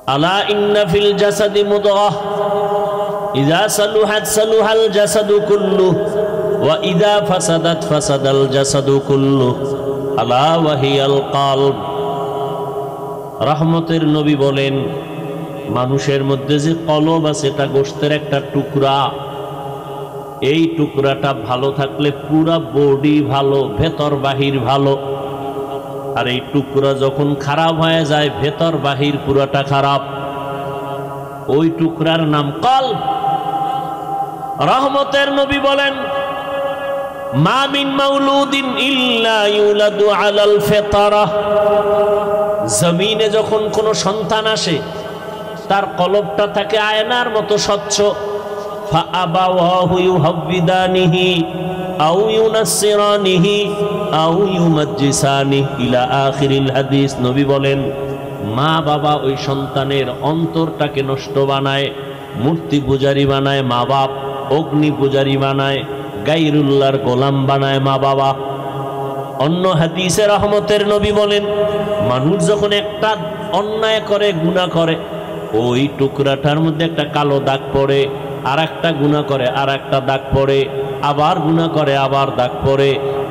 আলা ইন্না ফিল জাসাদি মুদগাহ ইযা সালুহাত সালুহাল জাসাদু কুল্লুহু ওয়া ইযা ফাসাদাত ফাসাদাল জাসাদু কুল্লুহু আলা ওয়া হিয়াল কলব। রহমতের নবী বলেন, মানুষের মধ্যে যে কলব আছে এটা গোশতের একটা টুকরা। এই টুকরাটা ভালো থাকলে পুরা বডি ভালো, ভেতর বাহির ভালো। আর এই টুকরা যখন খারাপ হয়ে যায়, ভেতর বাহির পুরাটা খারাপ। ওই টুকরার নাম কলব। রহমতের নবী বলেন, মা মিন মাউলুদিন ইল্লা ইউলাদু আলাল ফিতরা। জমিনে যখন কোনো সন্তান আসে, তার কলবটা থাকে আয়নার মতো স্বচ্ছ। ফাআবাওয়াহু ইউহাব্বিদানিহি আও ইউনাসসিরানিহি আও ইউমাজ্জিসানিহি ইলা আখিরিল হাদিস। নবী বলেন, মা বাবা ওই সন্তানের অন্তরটাকে নষ্ট বানায়, মূর্তি পূজারি বানায় মা বাপ, অগ্নি পূজারি বানায়, গায়রুল্লাহর গোলাম বানায় মা বাবা। অন্য হাদিসে রহমতের নবী বলেন, মানুষ যখন একটা অন্যায় করে, গুনাহ করে, ওই টুকরাটার মধ্যে একটা কালো দাগ পড়ে, আর একটা গুনাহ করে আর একটা দাগ পড়ে, আবার গুনাহ করে আবার দাগ পড়ে।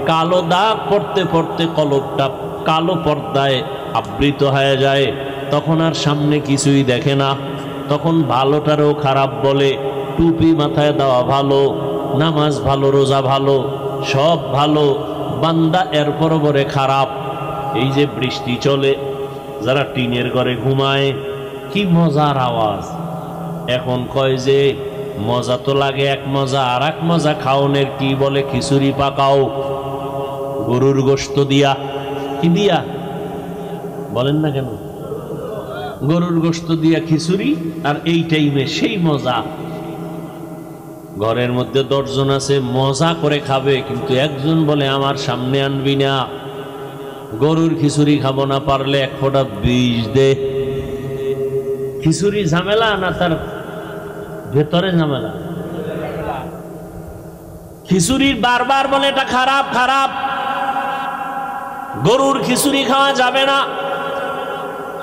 কালো দাগ পড়তে পড়তে কলবটা কালো পর্দায় আবৃত হয়ে যায়। তখন আর সামনে কিছুই দেখে না। তখন ভালোটারও খারাপ বলে। টুপি মাথায় দেওয়া ভালো, নামাজ ভালো, রোজা ভালো, সব ভালো, বান্দা এরপর পরে খারাপ। এই যে বৃষ্টি চলে, যারা টিনের ঘরে ঘুমায়, কি মজার আওয়াজ। এখন কয় যে মজা তো লাগে এক মজা, আর এক মজা খাওনের কি বলে, খিচুড়ি পাকাও গরুর গোশত দিয়া। কি দিয়া বলেন না কেন? গরুর গোশত দিয়া খিচুড়ি, আর এই টাইমে সেই মজা। ঘরের মধ্যে 10 জন আছে, মজা করে খাবে, কিন্তু একজন বলে আমার সামনে আনবি না, গরুর খিচুড়ি খাবো না, পারলে 1 ফোঁটা বিষ দে। খিচুড়ি ঝামেলা না তার ভেতরে ঝামেলা? খিচুড়ির বারবার বলে এটা খারাপ খারাপ, গরুর খিচুড়ি খাওয়া যাবে না।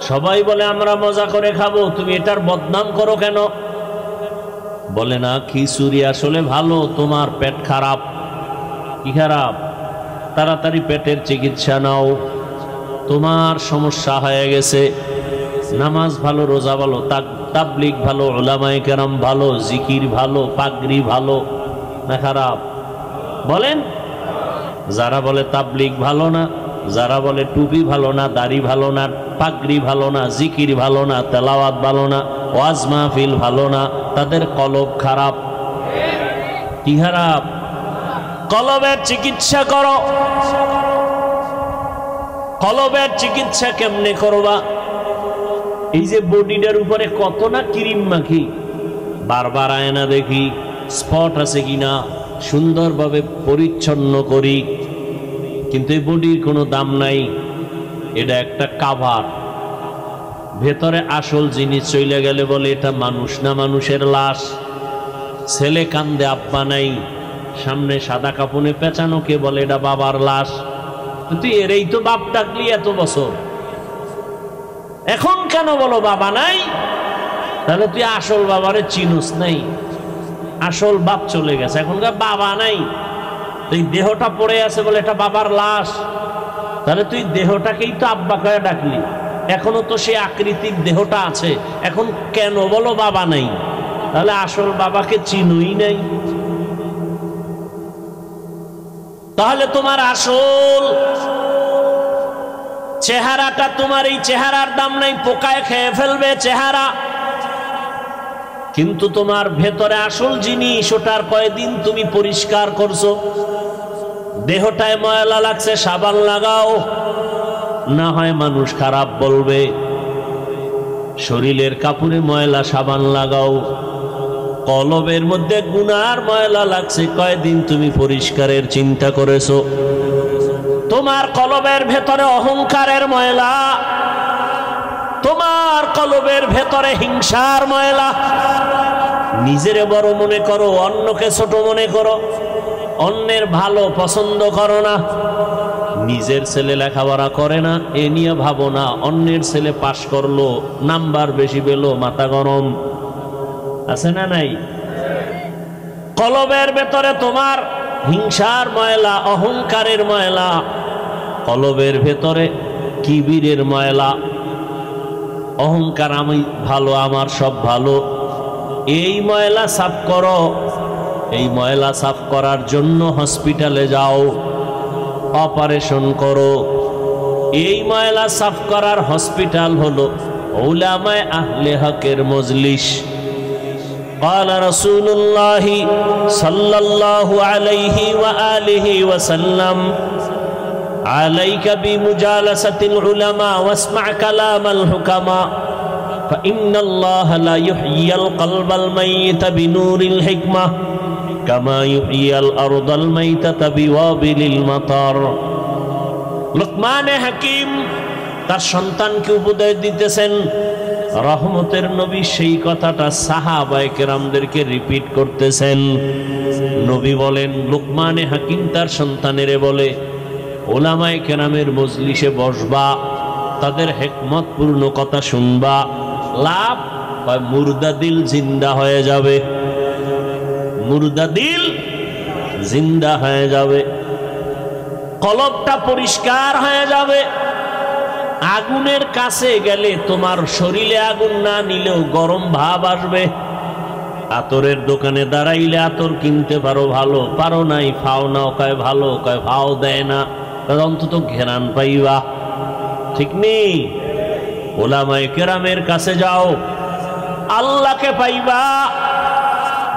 সবাই বলে আমরা মজা করে খাবো, তুমি এটার বদনাম করো কেন? বলে না, খিচুড়ি আসলে ভালো, তোমার পেট খারাপ। কি খারাপ? তাড়াতাড়ি পেটের চিকিৎসা নাও, তোমার সমস্যা হয়ে গেছে। নামাজ ভালো, রোজা ভালো, তাবলিগ ভালো, উলামায়ে কেরাম ভালো, জিকির ভালো, পাগড়ি ভালো না খারাপ? বলেন। যারা বলে তাবলিগ ভালো না, যারা বলে টুপি ভালো না, দাড়ি ভালো না, পাগড়ি ভালো না, জিকির ভালো না, তেলাওয়াত ভালো না, ওয়াজ মাহফিল ভালো না, তাদের কলব খারাপ। কি খারাপ? কলবের চিকিৎসা করো। কলবের চিকিৎসা কেমনে করবা? এই যে বডিটার উপরে কত না ক্রিম মাখি, বারবার আয়না দেখি স্পট আছে কিনা, সুন্দরভাবে পরিচ্ছন্ন করি, কিন্তু এই বডির কোনো দাম নাই। এটা একটা কাভার। ভেতরে আসল জিনিস চলে গেলে বলে এটা মানুষ না, মানুষের লাশ। ছেলে কান্দে, আব্বা নাই, সামনে সাদা কাপড়ে পেঁচানোকে বলে এটা বাবার লাশ। তুই এরই তো বাপ ডাকলি এত বছর, এখন কেন বলো বাবা নাই? তাহলে তুই আসল বাবারে চিনুস নাই, আসল বাপ চলে গেছে, এখনকার বাবা নাই। তুই দেহটা পড়ে আছে বলে এটা বাবার লাশ, তাহলে তুই দেহটাকেই তো আব্বা করে ডাকলি, এখনো তো সে আকৃতিক দেহটা আছে, এখন কেন বলো বাবা নাই? তাহলে আসল বাবাকে চিনুই নাই। তাহলে তোমার আসল চেহারাটা, তোমার এই চেহারার দাম নাই, পোকায় খেয়ে ফেলবে চেহারা, কিন্তু তোমার ভেতরে আসল জিনিস, ওটার কয়দিন তুমি পরিষ্কার করছো। দেহটায় ময়লা লাগছে, সাবান লাগাও, না হয় মানুষ খারাপ বলবে। শরীরের কাপড়ে ময়লা, সাবান লাগাও। কলবের মধ্যে গুনার ময়লা লাগছে, কয়দিন তুমি পরিষ্কারের চিন্তা করেছো? তোমার কলবের ভেতরে অহংকারের ময়লা, তোমার কলবের ভেতরে হিংসার ময়লা। নিজেরে বড় মনে করো, অন্যকে ছোট মনে করো, অন্যের ভালো পছন্দ করো না, নিজের ছেলে লেখাপড়া করে না এ নিয়ে ভাবো না, অন্যের ছেলে পাশ করলো, নাম্বার বেশি পেল, মাথা গরম। আছে না নাই? কলবের ভেতরে তোমার হিংসার ময়লা, অহংকারের ময়লা, কলবের ভেতরে কিবিরের ময়লা, অহংকার, আমি ভালো, আমার সব ভালো, এই ময়লা সাফ করো। এই ময়লা সাফ করার জন্য হসপিটালে যাও, অপারেশন করো। এই ময়লা সাফ করার হসপিটাল হলো উলামায়ে আহলে হকের মজলিস। قال رسول الله صلى الله عليه وآله وسلم عليك بمجالسة العلماء واسمع كلام الحكماء فإن الله لا يحيي القلب الميت بنور الحكمة كما يحيي الأرض الميتة بوابل المطر। লুকমান হাকিম তার সন্তানকে উপদেশ দিতেছেন, রহমতের নবী সেই কথাটা সাহাবায়ে কেরামদেরকে রিপিট করতেছেন। নবী বলেন, লুকমান হাকিম তার সন্তানেরে বলে, ওলামায়ে কেরামের মজলিসে বসবা, তাদের হিকমতপূর্ণ কথা শুনবা, লাভ হয় মুর্দা দিল জিন্দা হয়ে যাবে, মুর্দা দিল জিন্দা হয়ে যাবে, কলবটা পরিষ্কার হয়ে যাবে। আগুনের কাছে গেলে তোমার শরীরে আগুন না নিলেও গরম ভাব আসবে। আতরের দোকানে দাঁড়াইলে আতর কিনতে পারো, ভালো, পারো নাই ফাও নাও, কয় ভালো, কয় ফাও দেয় না, অন্তত ঘেরান পাইবা। ঠিক নেই? ওলামায়ে কেরামের কাছে যাও, আল্লাহকে পাইবা।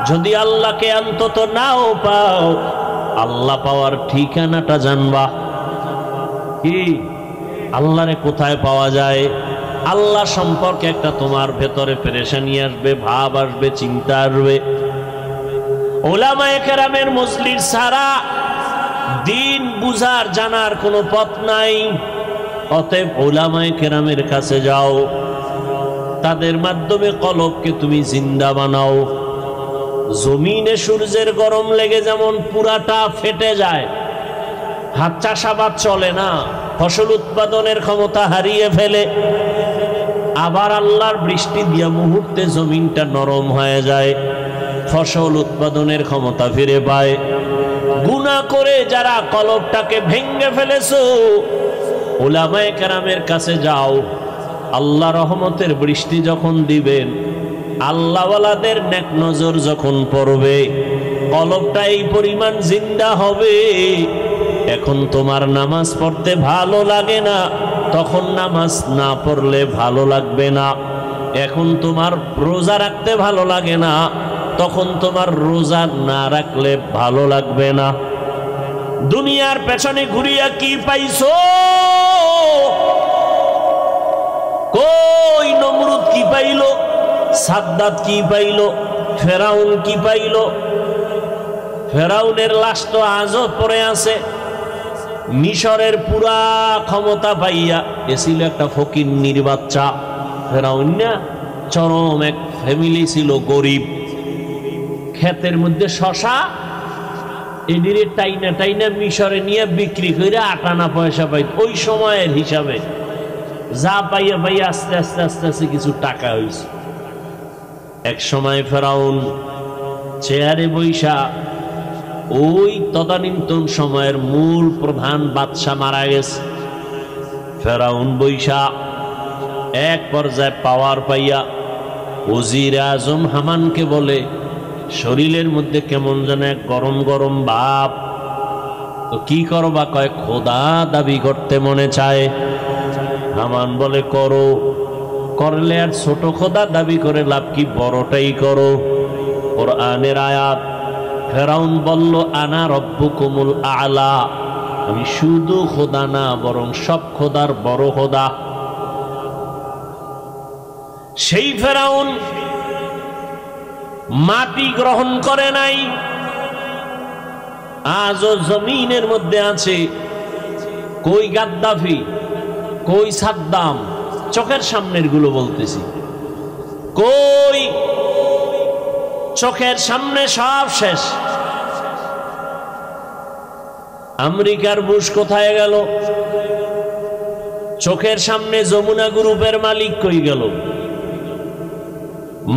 যদি আল্লাহকে অন্তত নাও পাও, আল্লাহ পাওয়ার ঠিকানাটা জানবা। কি আল্লাহরে কোথায় পাওয়া যায়? আল্লাহ সম্পর্কে একটা তোমার ভেতরে পেরেশানি আসবে, ভাব আসবে, চিন্তা আসবে। উলামায়ে কেরামের মজলিস ছাড়া দিন বুঝার জানার কোনো পথ নাই। অতএব উলামায়ে কেরামের কাছে যাও, তাদের মাধ্যমে কলবকে তুমি জিন্দা বানাও। জমিনে সূর্যের গরম লেগে যেমন পুরাটা ফেটে যায়, হাত চাষাবাদ চলে না, ফসল উৎপাদনের ক্ষমতা হারিয়ে ফেলে, আবার আল্লাহর বৃষ্টি দিয়া মুহূর্তে জমিনটা নরম হয়ে যায়, ফসল উৎপাদনের ক্ষমতা ফিরে পায়। গুনাহ করে যারা কলবটাকে ভেঙে ফেলেছো, উলামায়ে কেরামের কাছে যাও। আল্লাহ রহমতের বৃষ্টি যখন দিবেন, আল্লাহওয়ালাদের নেক নজর যখন পড়বে, কলবটা এই পরিমাণ জিন্দা হবে, এখন তোমার নামাজ পড়তে ভালো লাগে না, তখন নামাজ না পড়লে ভালো লাগবে না। এখন তোমার রোজা রাখতে ভালো লাগে না, তখন তোমার রোজা না রাখলে ভালো লাগবে না। দুনিয়ার পেছনে ঘুরিয়া কি পাইছো? কই নমরুদ কি পাইল, সাদ্দাত কি পাইল, ফেরাউন কি পাইল? ফেরাউনের লাশ তো আজও পড়ে আছে। মিশরের পুরা ক্ষমতা পাইয়া এছিল একটা ফকিন্নির বাচ্চা। ফেরাউন না, চরম এক ফ্যামিলি ছিল, গরিব, ক্ষেতের মধ্যে শশা, এদিকে টাইনা টাইনা মিশরে নিয়ে বিক্রি করে 8 আনা পয়সা পাইত। ওই সময়ের হিসাবে যা পাইয়া পাইয়া আস্তে আস্তে আস্তে আস্তে কিছু টাকা হয়েছে। এক সময় ফেরাউন চেয়ারে বৈশা, ওই তদানীন্তন সময়ের মূল প্রধান বাদশা মারা গেছে। ফেরাউন বৈশা এক পর্যায়ে পাওয়ার পাইয়া ওজির আজম হামানকে বলে, শরীরের মধ্যে কেমন যেন এক গরম গরম ভাব, তো কি করবা? কয় খোদা দাবি করতে মনে চায়। হামান বলে করো, করলে আর ছোট খোদা দাবি করে লাভ কি, বড়টাই করো। কোরআনের আয়াত। ফেরাউন বলল, আনা রব্বুকুমুল আলা, আমি শুধু খোদা না, বরং সব খোদার বড় খোদা। সেই ফেরাউন মাটি গ্রহণ করে নাই, আজও জমিনের মধ্যে আছে। কই গাদ্দাফি, কই সাদ্দাম, চোখের সামনের গুলো বলতেছি, কই চোখের সামনে সব শেষ। আমেরিকার বুশ কোথায় গেল? চোখের সামনে যমুনা গ্রুপের মালিক কই গেল?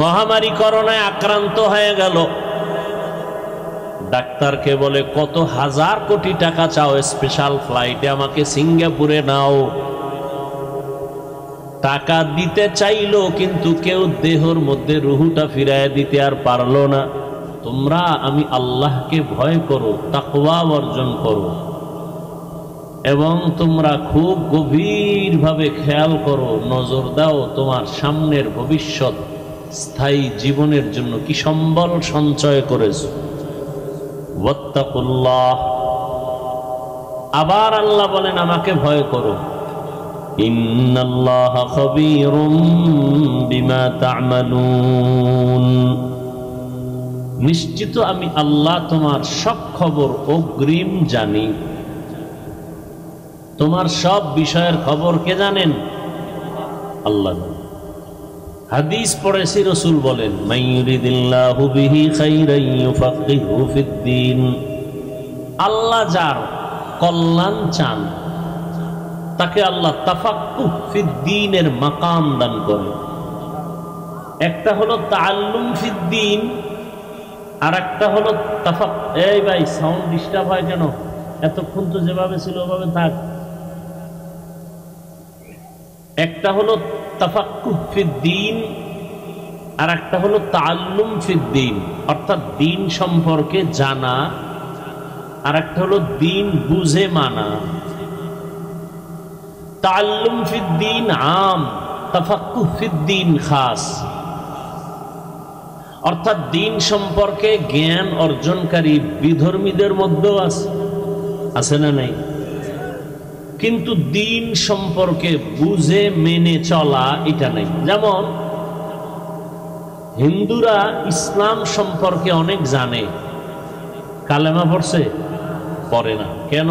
মহামারী করোনায় আক্রান্ত হয়ে গেল, ডাক্তারকে বলে কত হাজার কোটি টাকা চাও স্পেশাল ফ্লাইটে আমাকে সিঙ্গাপুরে নাও। টাকা দিতে চাইলো কিন্তু কেউ দেহর মধ্যে রুহুটা ফিরায় দিতে আর পারলো না। তোমরা আমি আল্লাহকে ভয় করো, তাকওয়া অর্জন করো, এবং তোমরা খুব গভীরভাবে খেয়াল করো, নজর দাও তোমার সামনের ভবিষ্যৎ স্থায়ী জীবনের জন্য কি সম্বল সঞ্চয় করেছো। ওয়াত্তাকুল্লাহ। আবার আল্লাহ বলেন আমাকে ভয় করো। ইন্নাল্লাহা খাবীরুম বিমা তা'মালুন। নিশ্চিত আমি আল্লাহ তোমার সব খবর অগ্রিম জানি। তোমার সব বিষয়ের খবর কে জানেন? আল্লাহ। হাদিস পড়েছি, রাসূল বলেন মাইয়ুরিদিল্লাহু বিহি খাইরান ইউফাক্কিহু ফিদ্দীন। আল্লাহ যার কল্যাণ চান তাকে আল্লাহ তাফাক্কুহ ফিদ্দীনের মাকাম দান করে। একটা হলো তাআল্লুম ফিদ্দীন, আর একটা হলো এই ভাই সাউন্ড ডিস্টার্ব হয় কেন? এতক্ষণ তো যেভাবে ছিল ওভাবে থাক। একটা হলো তাফাক্কুহ ফিদ্দীন, আর একটা হলো তাআল্লুম ফিদ্দীন, অর্থাৎ দ্বীন সম্পর্কে জানা, আর একটা হলো দ্বীন বুঝে মানা। তাআল্লুম ফিদ্দীন আম, তাফাক্কুহ ফিদ্দীন খাস। অর্থাৎ দ্বীন সম্পর্কে জ্ঞান অর্জনকারী বিধর্মীদের মধ্যেও আছে না নাই? কিন্তু দ্বীন সম্পর্কে বুঝে মেনে চলা এটা নাই। যেমন হিন্দুরা ইসলাম সম্পর্কে অনেক জানে, কালেমা পড়ছে? পড়ে না। কেন?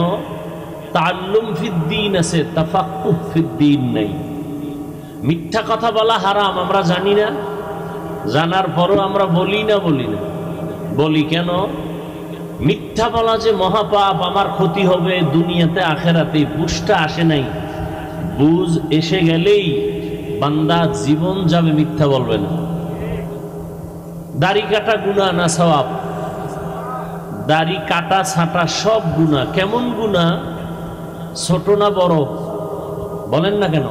তাআল্লুম ফিদ্দীন আছে, তাফাক্কুহ ফিদ্দীন নাই। মিথ্যা কথা বলা হারাম আমরা জানি না, জানার পরও আমরা বলি না। বলি কেন? মিথ্যা বলা যে মহাপাপ, আমার ক্ষতি হবে দুনিয়াতে আখেরাতে, বুঝটা আসে নাই। বুঝ এসে গেলেই বান্দা জীবন যাবে মিথ্যা বলবে না। দাড়ি কাটা গুনাহ না সওয়াব? দাড়ি কাটা ছাটা সব গুনাহ। কেমন গুনাহ? ছোট না বড়? বলেন না কেন?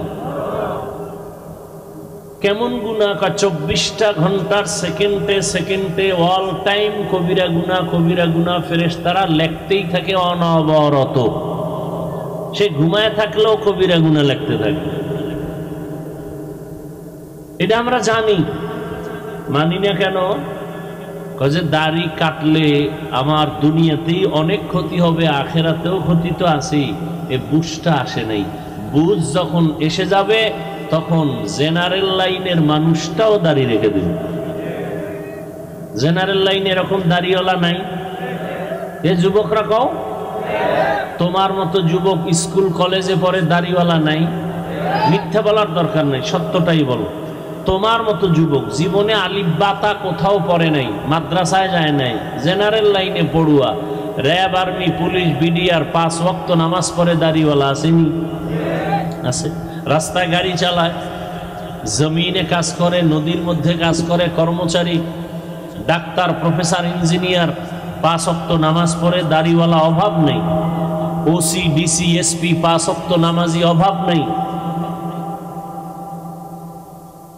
কেমন গুনাহ? 24টা ঘন্টার সেকেন্ডে সেকেন্ডে অল টাইম কবিরা গুনাহ ফেরেশতারা লিখতেই থাকে অনবরত। সে ঘুমায় থাকলেও কবিরা গুনাহ লিখতে থাকে। এটা আমরা জানি, মানি না কেন? কাজে দাড়ি কাটলে আমার দুনিয়াতেই অনেক ক্ষতি হবে, আখেরাতেও ক্ষতি তো আছেই। এ বুঝটা আসে নাই। বুঝ যখন এসে যাবে তখন জেনারেল লাইনের মানুষটাও দাড়ি রেখে দেবে। জেনারেল লাইনে এরকম দাড়িওয়ালা নাই? এ যুবকরা কও, তোমার মতো যুবক স্কুল কলেজে পড়ে দাড়িওয়ালা নাই? মিথ্যা বলার দরকার নাই, সত্যটাই বলো। তোমার মতো যুবক জীবনে আলিফ বাতা কোথাও পড়ে নাই, মাদ্রাসায় যায় নাই, জেনারেল লাইনে পড়ুয়া, র্যাব, আর্মি, পুলিশ, বিডিআর 5 ওয়াক্ত নামাজ পড়ে দাড়িওয়ালা আসেনি? আছে। রাস্তায় গাড়ি চালায়, জমিনে কাজ করে, নদীর মধ্যে কাজ করে, কর্মচারী, ডাক্তার, প্রফেসর, ইঞ্জিনিয়ার, 5 ওয়াক্ত নামাজ পড়ে দাড়িওয়ালা অভাব নেই। ওসি, ডিসি, এসপি 5 ওয়াক্ত নামাজি অভাব নেই।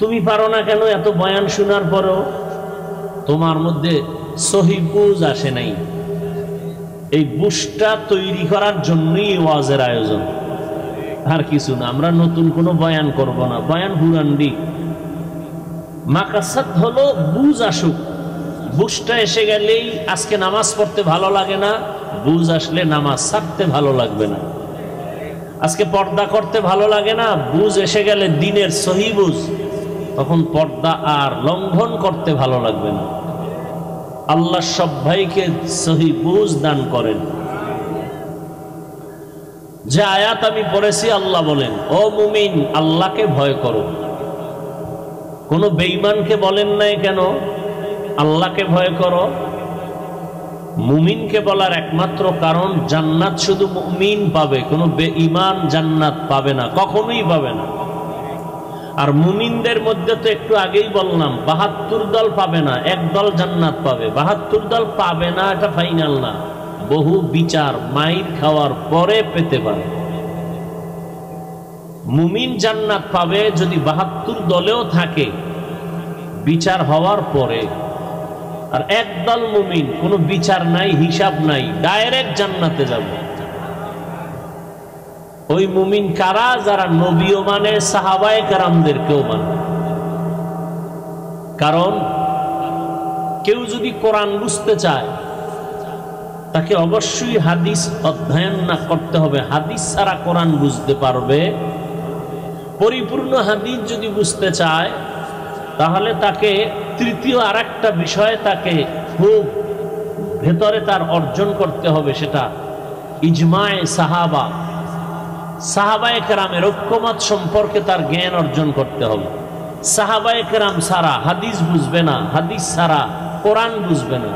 তুমি পারো না কেন? এত বয়ান শোনার পরেও তোমার মধ্যে সহি বুঝ আসে নাই। এই বুঝটা তৈরি করার জন্যই ওয়াজের আয়োজন, আর কিছু না। আমরা নতুন কোনো বয়ান করব না, বয়ান হুরান্ডি। মাকাসাদ হলো বুঝ আসুক। বুঝটা এসে গেলেই আজকে নামাজ পড়তে ভালো লাগে না, বুঝ আসলে নামাজ ছাড়তে ভালো লাগবে না। আজকে পর্দা করতে ভালো লাগে না, বুঝ এসে গেলে দিনের সহি বুঝ, তখন পর্দা আর লঙ্ঘন করতে ভালো লাগবে না। আল্লাহ সব ভাইকে সহি বুঝ দান করেন। যে আয়াত আমি পড়েছি, আল্লাহ বলেন ও মুমিন আল্লাহকে ভয় করো। কোনো বেঈমানকে বলেন নাই কেন আল্লাহকে ভয় করো? মুমিনকে বলার একমাত্র কারণ জান্নাত শুধু মুমিন পাবে, কোনো বেঈমান জান্নাত পাবে না, কখনোই পাবে না। আর মুমিনদের মধ্যে তো একটু আগেই বললাম ৭২ দল পাবে না, এক দল জান্নাত পাবে। ৭২ দল পাবে না এটা ফাইনাল না, বহু বিচার মাইর খাওয়ার পরে পেতে পারে। মুমিন জান্নাত পাবে যদি ৭২ দলেও থাকে, বিচার হওয়ার পরে। আর একদল মুমিন কোনো বিচার নাই, হিসাব নাই, ডাইরেক্ট জান্নাতে যাবে। ওই মুমিন কারা? যারা নবীও মানে, সাহাবায়ে কেরামদেরকেও মানে। কারণ কেউ যদি কোরআন বুঝতে চায় তাকে অবশ্যই হাদিস অধ্যয়ন না করতে হবে। হাদিস ছাড়া কোরআন বুঝতে পারবে? পরিপূর্ণ হাদিস যদি বুঝতে চায় তাহলে তাকে তৃতীয় আরেকটা বিষয় তাকে খুব ভেতরে তার অর্জন করতে হবে, সেটা ইজমায়ে সাহাবা, সাহাবায়ে কেরামের ঐক্যমত সম্পর্কে তার জ্ঞান অর্জন করতে হবে। সাহাবায়ে কেরাম ছাড়া হাদিস বুঝবে না, হাদিস ছাড়া কোরআন বুঝবে না।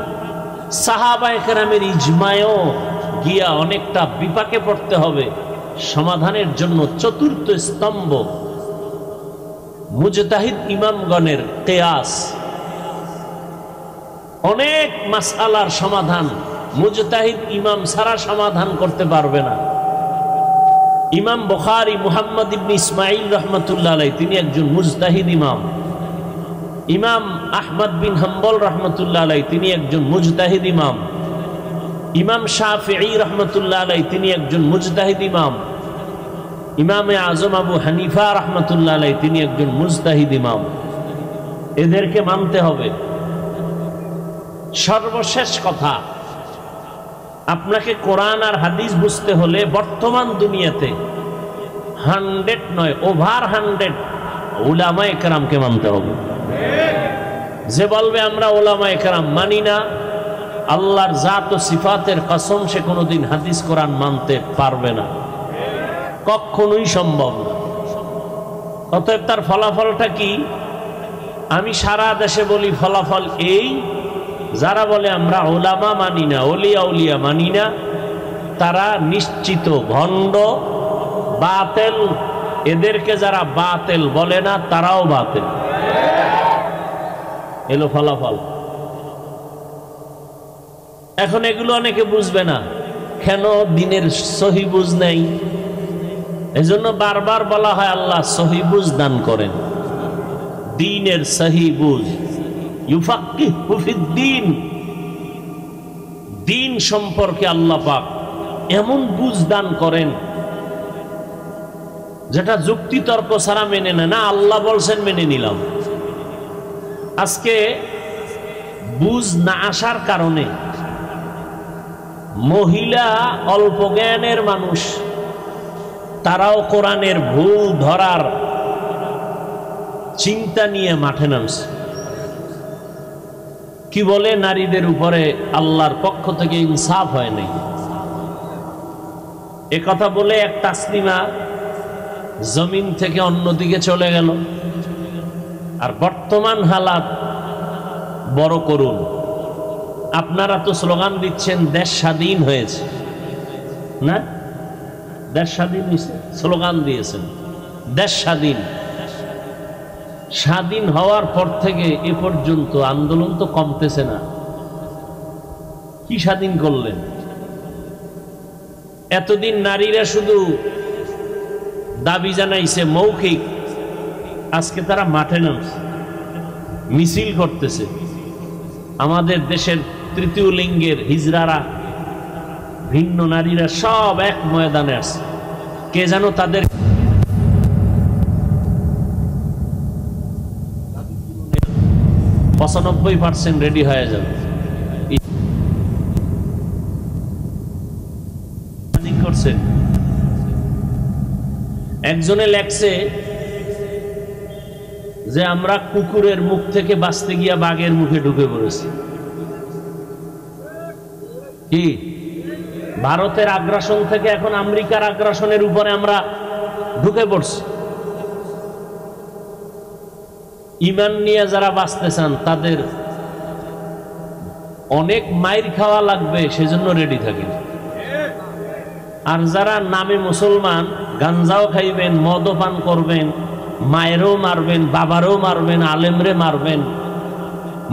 সাহাবায়ে কেরামের ইজমায়ও গিয়া অনেকটা বিপাকে পড়তে হবে। সমাধানের জন্য চতুর্থ স্তম্ভ মুজতাহিদ ইমামগণের কিয়াস। অনেক মাসআলার সমাধান মুজতাহিদ ইমাম ছাড়া সমাধান করতে পারবে না। ইমাম বুখারী মুহাম্মদ ইবনে ইসমাঈল রাহমাতুল্লাহ আলাইহি তিনি একজন মুজতাহিদ ইমাম। ইমাম আহমদ বিন হাম্বল রাহমাতুল্লাহ আলাইহি তিনি একজন মুজতাহিদ ইমাম। ইমাম শাফিঈ রাহমাতুল্লাহ আলাইহি তিনি একজন মুজতাহিদ ইমাম। ইমামে আজম আবু হানিফা রাহমাতুল্লাহ আলাইহি তিনি একজন মুজতাহিদ ইমাম। এদেরকে মানতে হবে। সর্বশেষ কথা, আপনাকে কোরআন আর হাদিস বুঝতে হলে বর্তমান দুনিয়াতে 100 নয়, ওভার 100 উলামায়ে কেরামকে মানতে হবে। যে বলবে আমরা উলামায়ে কেরাম মানি না, আল্লাহর জাত ও সিফাতের কসম, সে কোনোদিন হাদিস কোরআন মানতে পারবে না, কখনোই সম্ভব না। অতএব তার ফলাফলটা কি? আমি সারা দেশে বলি ফলাফল এই, যারা বলে আমরা উলামা মানি না, ওলিয়া উলিয়া মানি না, তারা নিশ্চিত ভণ্ড, বাতেল। এদেরকে যারা বাতেল বলে না তারাও বাতেল। এলো ফলাফল। এখন এগুলো অনেকে বুঝবে না, কেন? দিনের সহি বুঝ নেই। এজন্য বারবার বলা হয় আল্লাহ সহি বুঝ দান করেন, দ্বীনের সহি বুঝ, ইউফাক্কিহু ফিদ্দীন। দ্বীন সম্পর্কে আল্লাহ পাক এমন বুঝ দান করেন যেটা যুক্তি তর্ক ছাড়া মেনে নেয় না। আল্লাহ বলছেন মেনে নিলাম। আজকে বুঝ না আসার কারণে মহিলা, অল্প জ্ঞানের মানুষ, তারাও কোরআনের ভুল ধরার চিন্তা নিয়ে মাঠে নামছে। কি বলে? নারীদের উপরে আল্লাহর পক্ষ থেকে ইনসাফ হয় নাই। এ কথা বলে এক তাসলিমা জমিন থেকে অন্যদিকে চলে গেল। আর বর্তমান হালাত বড় করুন। আপনারা তো স্লোগান দিচ্ছেন দেশ স্বাধীন হয়েছে, না? দেশ স্বাধীন হয়েছে, স্লোগান দিয়েছেন দেশ স্বাধীন। স্বাধীন হওয়ার পর থেকে এ পর্যন্ত আন্দোলন তো কমতেছে না। কি স্বাধীন করলেন? এতদিন নারীরা শুধু দাবি জানাইছে মৌখিক, আজকে তারা মাঠে নামছে, মিছিল করতেছে। আমাদের দেশের তৃতীয় লিঙ্গের হিজড়ারা, ভিন্ন নারীরা সব এক ময়দানে আছে। কে যেন তাদের 95% রেডি হয়ে যাবে। করছে একজনে লেখছে যে আমরা কুকুরের মুখ থেকে বাঁচতে গিয়া বাঘের মুখে ঢুকে পড়েছি। কি? ভারতের আগ্রাসন থেকে এখন আমেরিকার আগ্রাসনের উপরে আমরা ঢুকে পড়ছি। ঈমান নিয়ে যারা বাঁচতে চান তাদের অনেক মাইর খাওয়া লাগবে সেজন্য রেডি থাকেন। আর যারা নামে মুসলমান, গাঞ্জাও খাইবেন, মদও পান করবেন, মায়েরও মারবেন, বাবারও মারবেন, আলেমরে মারবেন,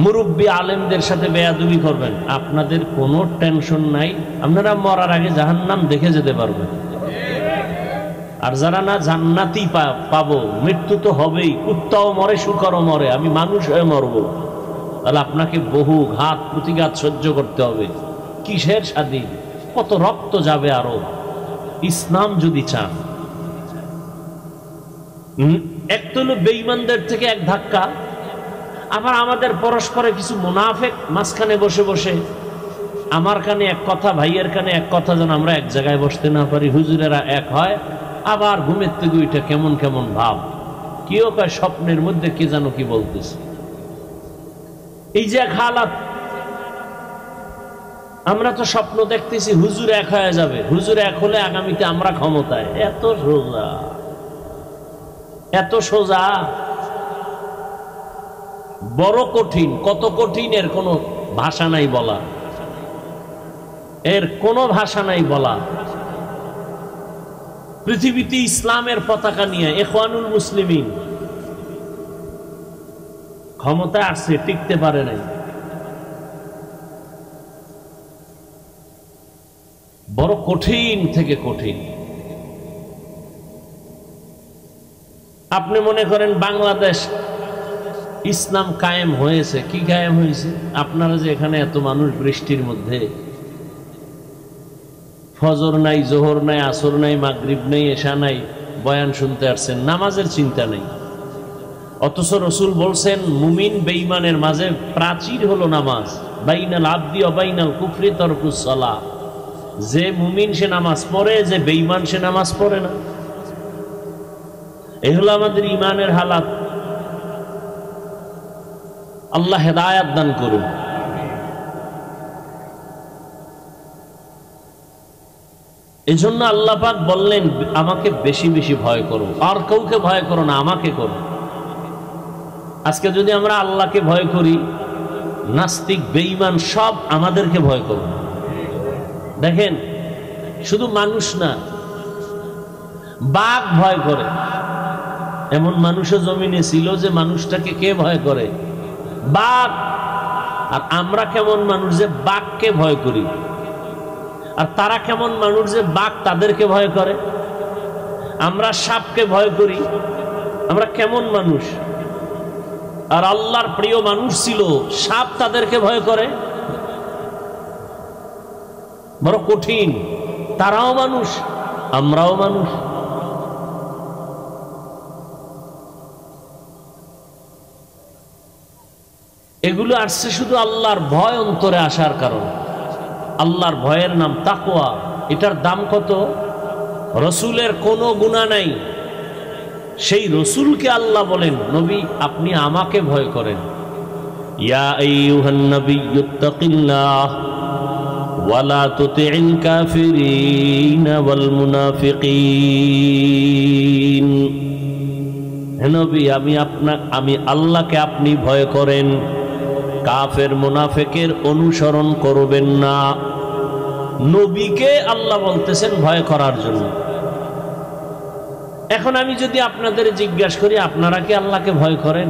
মুরব্বী আলেমদের সাথে বেয়াদবি করবেন, আপনাদের কোনো টেনশন নাই, আপনারা মরার আগে জাহান্নাম দেখে যেতে পারবেন। আর যারা না জান্নাতি পাবো, মৃত্যু তো হবেই, কুত্তাও মরে, শুকরও মরে, আমি মানুষ হয়ে মরবো, তাহলে আপনাকে বহু ঘাত প্রতিঘাত সহ্য করতে হবে। কিসের স্বাধীন, কত রক্ত যাবে আরো ইসলাম যদি চান। এক তো হলো বেঈমানদের থেকে এক ধাক্কা, আবার আমাদের পরস্পরে কিছু মুনাফিক মাঝখানে বসে বসে আমার কানে এক কথা, ভাইয়ের কানে এক কথা, যেন আমরা এক জায়গায় বসতে না পারি। হুজুরেরা এক হয়, আবার ঘুমের থেকে ওইটা কেমন কেমন ভাব, কেউ কয় স্বপ্নের মধ্যে কে যেন কি বলতেছে। এই যে এক হালাত, আমরা তো স্বপ্ন দেখতেছি হুজুর এক হয়ে যাবে, হুজুর এক হলে আগামীতে আমরা ক্ষমতায়। এত সোজা, এত সোজা, বড় কঠিন। কত কঠিন এর কোনো ভাষা নাই বলা, এর কোনো ভাষা নাই বলা। পৃথিবীতে ইসলামের পতাকা নিয়ে ইখওয়ানুল মুসলিমিন ক্ষমতা আসছে, টিকতে পারে নাই। বড় কঠিন থেকে কঠিন। আপনি মনে করেন বাংলাদেশ ইসলাম কায়েম হয়েছে, কি কায়েম হয়েছে? আপনারা যে এখানে এত মানুষ বৃষ্টির মধ্যে, ফজর নাই, জোহর নাই, আসর নাই, মাগরিব নাই, এশা নাই, বয়ান শুনতে আসছেন, নামাজের চিন্তা নেই। অথচ রসুল বলছেন মুমিন বেঈমানের মাঝে প্রাচীর হলো নামাজ। বাইনাল আবদি ওয়া বাইনাল কুফরি তারকুস সালাহ। যে মুমিন সে নামাজ পড়ে, যে বেঈমান সে নামাজ পড়ে না। এই হলো আমাদের ইমানের হালাত। আল্লাহ হেদায়াত দান করুন। এই জন্য আল্লাহ পাক বললেন আমাকে বেশি বেশি ভয় করো, আর কাউকে ভয় করো না, আমাকে করো। আজকে যদি আমরা আল্লাহকে ভয় করি, নাস্তিক বেঈমান সব আমাদেরকে ভয় করবে। দেখেন, শুধু মানুষ না, বাঘ ভয় করে। এমন মানুষও জমিনে ছিল যে মানুষটাকে কে ভয় করে? বাঘ। আর আমরা কেমন মানুষ যে বাঘকে ভয় করি, আর তারা কেমন মানুষ যে বাঘ তাদেরকে ভয় করে। আমরা সাপকে ভয় করি, আমরা কেমন মানুষ। আর আল্লাহর প্রিয় মানুষ ছিল, সাপ তাদেরকে ভয় করে। বড় কঠিন। তারাও মানুষ, আমরাও মানুষ। এগুলো আসছে শুধু আল্লাহর ভয় অন্তরে আসার কারণে। আল্লাহর ভয়ের নাম তাকওয়া। এটার দাম কত? রসুলের কোনো গুনাহ নাই, সেই রসুলকে আল্লাহ বলেন নবী আপনি আমাকে ভয় করেন। ইয়া আইয়ুহান নাবিয়্যুত্তাকিল্লাহ ওয়া লা তুতি'ল কাফিরিন ওয়াল মুনাফিকিন। হে নবী আমি আল্লাহকে আপনি ভয় করেন, কাফের মুনাফিকের অনুসরণ করবেন না। নবীকে আল্লাহ বলতেছেন ভয় করার জন্য। এখন আমি যদি আপনাদের জিজ্ঞাসা করি আপনারা কি আল্লাহকে ভয় করেন,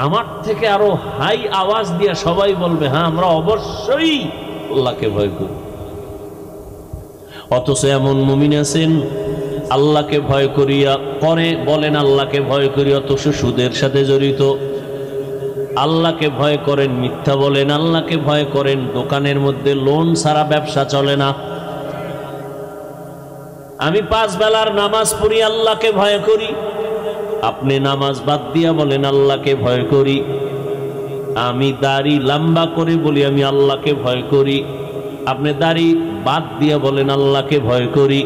আমার থেকে আরো হাই আওয়াজ দিয়ে সবাই বলবে হ্যাঁ আমরা অবশ্যই আল্লাহকে ভয় করি। অথচ এমন মুমিন আছেন আল্লাহকে ভয় করিয়া করে বলেন আল্লাহকে ভয় করি, অথচ সুদের সাথে জড়িত। আল্লাহকে ভয় করেন, মিথ্যা বলেন। আল্লাহকে ভয় করেন, দোকানের মধ্যে লোন ছাড়া ব্যবসা চলে না। আমি 5 বেলার নামাজ পড়ি, আল্লাহকে ভয় করি। আপনি নামাজ বাদ দিয়া বলেন আল্লাহকে ভয় করি। আমি দাড়ি লম্বা করে বলি আমি আল্লাহকে ভয় করি। আপনি দাড়ি বাদ দিয়া বলেন আল্লাহকে ভয় করি।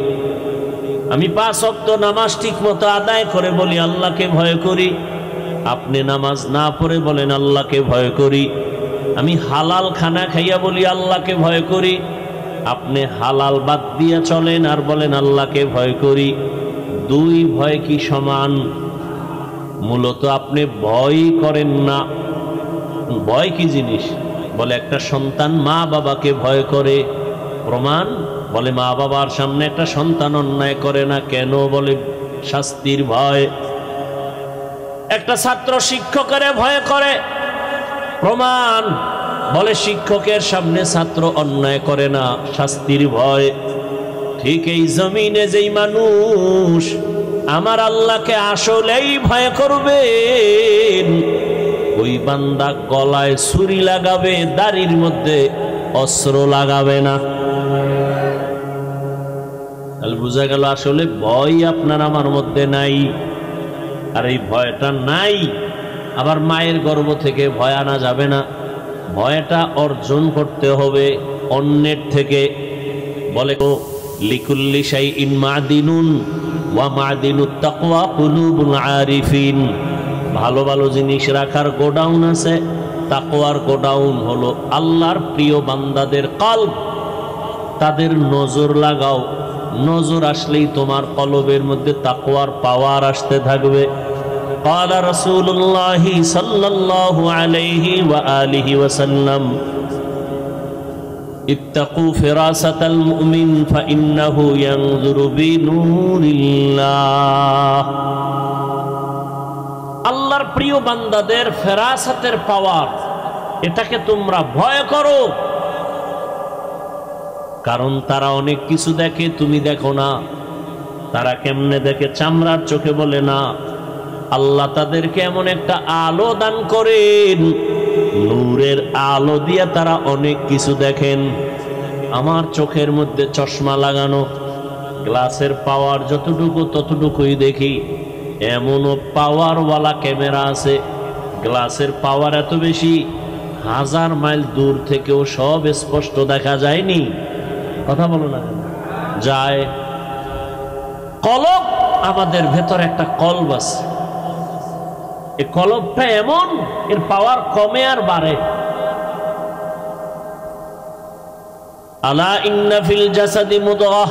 আমি 5 ওয়াক্ত নামাজ ঠিক মতো আদায় করে বলি আল্লাহকে ভয় করি। আপনি নামাজ না পড়ে বলেন আল্লাহকে ভয় করি। আমি হালাল খানা খাইয়া বলি আল্লাহকে ভয় করি। আপনি হালাল বাদ দিয়া চলেন আর বলেন আল্লাহকে ভয় করি। 2 ভয় কি সমান? মূলত আপনি ভয় করেন না। ভয় কি জিনিস? বলে একটা সন্তান মা বাবাকে ভয় করে। প্রমাণ? বলে মা বাবার সামনে একটা সন্তান অন্যায় করে না কেন? বলে শাস্তির ভয়। একটা ছাত্র শিক্ষকের ভয় করে। প্রমাণ? বলে শিক্ষকের সামনে ছাত্র অন্যায় করে না, শাস্তির ভয়। ঠিক এই জমিনে যেই মানুষ আমার আল্লাহকে আসলেই ভয় করবে, ওই বান্দা গলায় ছুরি লাগাবে, দাড়ির মধ্যে অস্ত্র লাগাবে না। তাহলে বোঝা গেল আসলে ভয় আপনার আমার মধ্যে নাই। আর এই ভয়টা নাই, আবার মায়ের গর্ভ থেকে ভয় আনা যাবে না। ভয়টা অর্জন করতে হবে অন্যের থেকে। বলে লিকুল্লি শাইইন মাদিনুন ওয়া মাদিনুত তাকওয়া কুলুবুল আরিফিন। ভালো ভালো জিনিস রাখার গোডাউন আছে, তাকওয়ার গোডাউন হলো আল্লাহর প্রিয় বান্দাদের কলব। তাদের নজর লাগাও, নজর আসলেই তোমার কলবের মধ্যে তাকওয়ার পাওয়ার আসতে থাকবে। قال رسول الله صلى الله عليه وآله وسلم اتقوا فراسة المؤمن فإنه ينظر بنور الله। আল্লাহর প্রিয় বান্দাদের ফেরাসাতের পাওয়ার, এটাকে তোমরা ভয় করো। কারণ তারা অনেক কিছু দেখে, তুমি দেখো না। তারা কেমনে দেখে? চামড়ার চোখে বলে না। আল্লাহ তাদেরকে এমন একটা আলো দান করেন, নূরের আলো দিয়ে তারা অনেক কিছু দেখেন। আমার চোখের মধ্যে চশমা লাগানো, গ্লাসের পাওয়ার যতটুকু ততটুকুই দেখি। এমনও পাওয়ারওয়ালা ক্যামেরা আছে, গ্লাসের পাওয়ার এত বেশি 1000 মাইল দূর থেকেও সব স্পষ্ট দেখা যায়নি। কথা বলো না যায়। কলব, আমাদের ভেতর একটা কলব আছে। এই কলবটা এমন, এর পাওয়ার কমে আর বাড়ে। আলা ইন্না ফিল জাসাদি মুদগাহ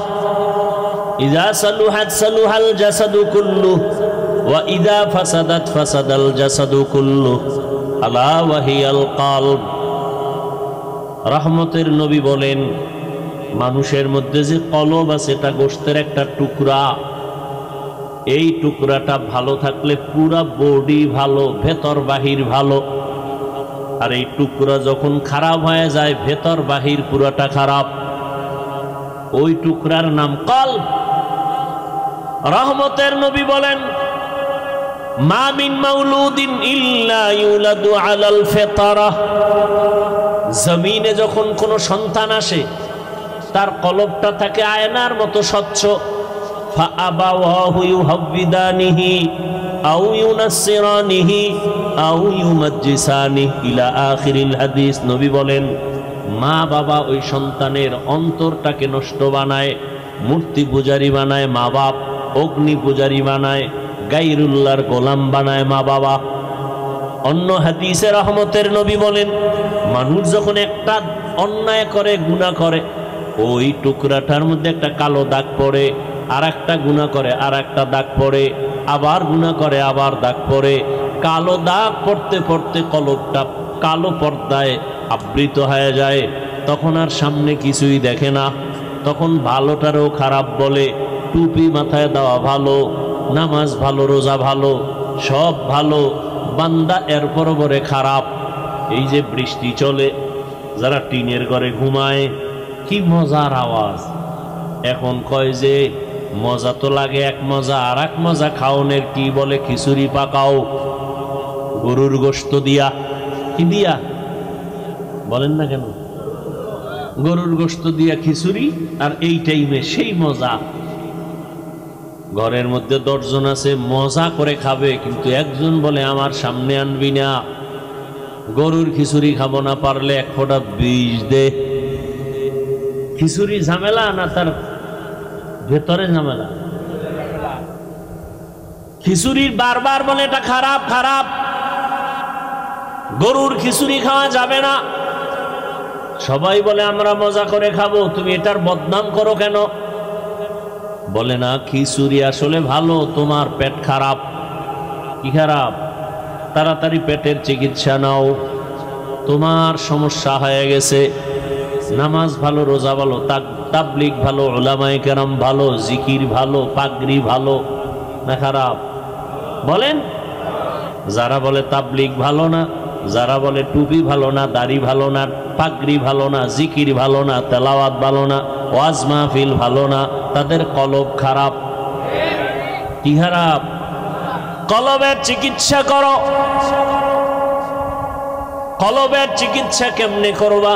ইযা সালুহাত সালুহাল জাসাদু কুল্লু ওয়া ইযা ফাসাদাত ফাসাদাল জাসাদু কুল্লু আলা ওয়া হিয়াল কলব। রহমতের নবী বলেন, মানুষের মধ্যে যে কলব আছে এটা গোশতের একটা টুকরা। এই টুকরাটা ভালো থাকলে পুরা বডি ভালো, ভেতর বাহির ভালো। আর এই টুকরা যখন খারাপ হয়ে যায়, ভেতর বাহির পুরাটা খারাপ। ওই টুকরার নাম কলব। রহমতের নবী বলেন, মা মিন মাউলুদিন ইল্লা ইউলাদু আলাল ফিতরাহ। জমিনে যখন কোনো সন্তান আসে, তার কলবটা থাকে আয়নার মতো স্বচ্ছ। فأبواه يهودانه أو ينصرانه أو يمجسانه إلى آخر الحديث। নবী বলেন, মা বাবা ওই সন্তানের অন্তরটাকে নষ্ট বানায়, মূর্তি পূজারি বানায় মা বাপ, অগ্নি পূজারি বানায়, গায়রুল্লাহর গোলাম বানায় মা বাবা। অন্য হাদিসে রহমতের নবী বলেন, মানুষ যখন একটা অন্যায় করে, গুনাহ করে, ওই টুকরাটার মধ্যে একটা কালো দাগ পড়ে। আর একটা গুনাহ করে, আর একটা দাগ পড়ে, আবার গুনাহ করে, আবার দাগ পড়ে। কালো দাগ পড়তে পড়তে কলবটা কালো পর্দায় আবৃত হয়ে যায়। তখন আর সামনে কিছুই দেখে না। তখন ভালোটারও খারাপ বলে। টুপি মাথায় দেওয়া ভালো, নামাজ ভালো, রোজা ভালো, সব ভালো, বান্দা এর পরে খারাপ। এই যে বৃষ্টি চলে, যারা টিনের ঘরে ঘুমায়, কি মজার আওয়াজ। এখন কয় যে মজা তো লাগে এক মজা, আর এক মজা খাওনের কি বলে খিচুড়ি পাকাও গরুর গোশত দিয়া। কি দিয়া বলেন না কেন? গরুর গোশত দিয়া খিচুড়ি, আর এই টাইমে সেই মজা। ঘরের মধ্যে 10 জন আছে, মজা করে খাবে, কিন্তু একজন বলে আমার সামনে আনবি না, গরুর খিচুড়ি খাবো না, পারলে 1 ফোঁটা বিষ দে। খিচুড়ি ঝামেলা না তার ভেতরে ঝামেলা? খিচুড়ির বারবার বলে এটা খারাপ খারাপ, গরুর খিচুড়ি খাওয়া যাবে না। সবাই বলে আমরা মজা করে খাবো, তুমি এটার বদনাম করো কেন? বলে না, খিচুড়ি আসলে ভালো, তোমার পেট খারাপ। কি খারাপ? তাড়াতাড়ি পেটের চিকিৎসা নাও। তোমার সমস্যা হয়ে গেছে। নামাজ ভালো, রোজা ভালো, তাবলিগ ভালো, উলামায়ে কেরাম ভালো, জিকির ভালো, পাগড়ি ভালো না খারাপ? বলেন। যারা বলে তাবলিগ ভালো না, যারা বলে টুপি ভালো না, দাড়ি ভালো না, পাগড়ি ভালো না, জিকির ভালো না, তেলাওয়াত ভালো না, ওয়াজ মাহফিল ভালো না, তাদের কলব খারাপ। কি খারাপ? কলবের চিকিৎসা করো। কলবের চিকিৎসা কেমনে করবা?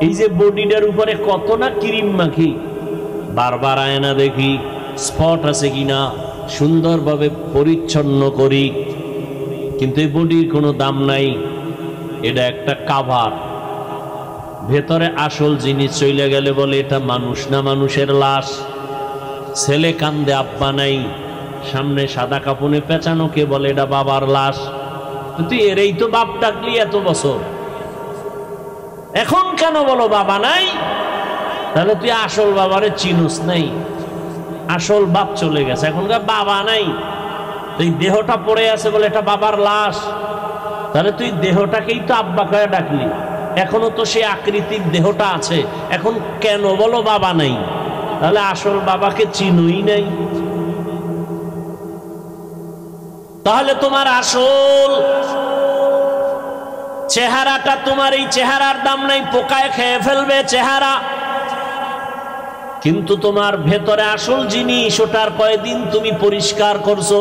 এই যে বডিটার উপরে কত না ক্রিম মাখি, বারবার আয়না দেখি স্পট আছে কিনা, সুন্দরভাবে পরিচ্ছন্ন করি, কিন্তু এই বডির কোনো দাম নাই। এটা একটা কাভার। ভেতরে আসল জিনিস চলে গেলে বলে এটা মানুষ না, মানুষের লাশ। ছেলে কান্দে আব্বা নাই, সামনে সাদা কাপড়ে পেঁচানো, কে বলে এটা বাবার লাশ। তুই এরই তো বাপ ডাকলি এত বছর, এখন কেন বলো বাবা নাই? তাহলে তুই আসল বাবারে চিনুস নাই, আসল বাপ চলে গেছে, এখনকার বাবা নাই। তুই দেহটা পড়ে আছে বলে এটা বাবার লাশ, তাহলে তুই দেহটাকেই তো আব্বা কয়ে ডাকলি, এখনো তো সে আকৃতির দেহটা আছে, এখন কেন বলো বাবা নাই? তাহলে আসল বাবাকে চিনুই নাই। তাহলে তোমার আসল চেহারাটা, তোমার এই চেহারার দাম নাই, পোকায় খেয়ে ফেলবে চেহারা, কিন্তু তোমার ভেতরে আসল জিনিস, ওটার কয়দিন তুমি পরিষ্কার করছো।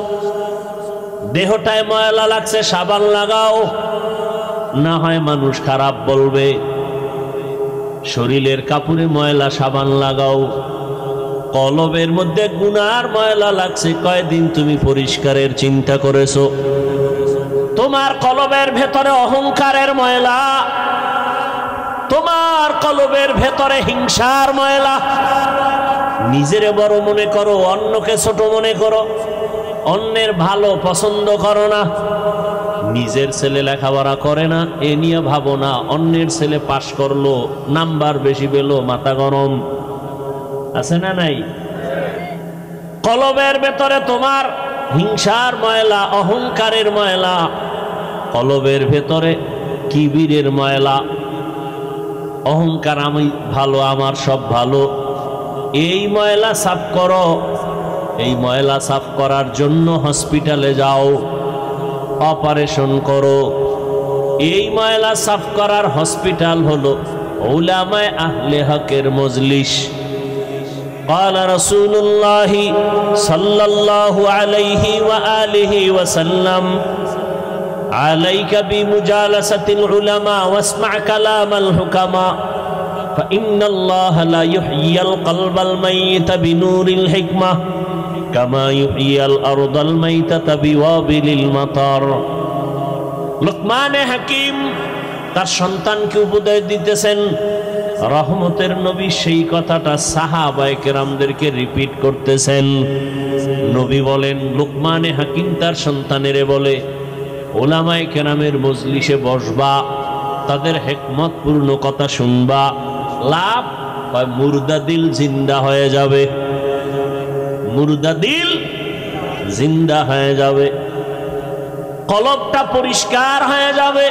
দেহটায় ময়লা লাগছে, সাবান লাগাও, না হয় মানুষ খারাপ বলবে। শরীরের কাপড়ে ময়লা, সাবান লাগাও। কলবের মধ্যে গুনার ময়লা লাগছে, কয়দিন তুমি পরিষ্কারের চিন্তা করেছো? তোমার কলবের ভেতরে অহংকারের ময়লা, তোমার কলবের ভেতরে হিংসার ময়লা। নিজেরে বড় মনে করো, অন্যকে ছোট মনে করো, অন্যের ভালো পছন্দ করো না। নিজের ছেলে লেখাপড়া করে না এ নিয়ে ভাবো না, অন্যের ছেলে পাশ করলো, নাম্বার বেশি পেলো, মাথা গরম। আছে না নাই? কলবের ভেতরে তোমার হিংসার ময়লা, অহংকারের ময়লা, কলবের ভেতরে কিবিরের ময়লা, অহংকার, আমি ভালো, আমার সব ভালো। এই ময়লা সাফ করো। এই ময়লা সাফ করার জন্য হসপিটালে যাও, অপারেশন করো। এই ময়লা সাফ করার হসপিটাল হলো উলামায়ে আহলে হকের মজলিস। قال رسول الله صلى الله عليه وآله وسلم عليك بمجالسة العلماء واسمع كلام الحكماء فإن الله لا يحيي القلب الميت بنور الحكمة كما يحيي الأرض الميتة بوابل المطر। লুকমান হাকিম তার সন্তানকে উপদেশ দিতেছেন, রহমতের নবী সেই কথাটা সাহাবায়ে কেরামদেরকে রিপিট করতেছেন। নবী বলেন, লুকমানে হাকিম তার সন্তানেরে বলে, ওলামায়ে কেরামের মজলিসে বসবা, তাদের হিকমতপূর্ণ কথা শুনবা, লাভ হয় মুর্দা দিল জিন্দা হয়ে যাবে, মুর্দা দিল জিন্দা হয়ে যাবে, কলবটা পরিষ্কার হয়ে যাবে।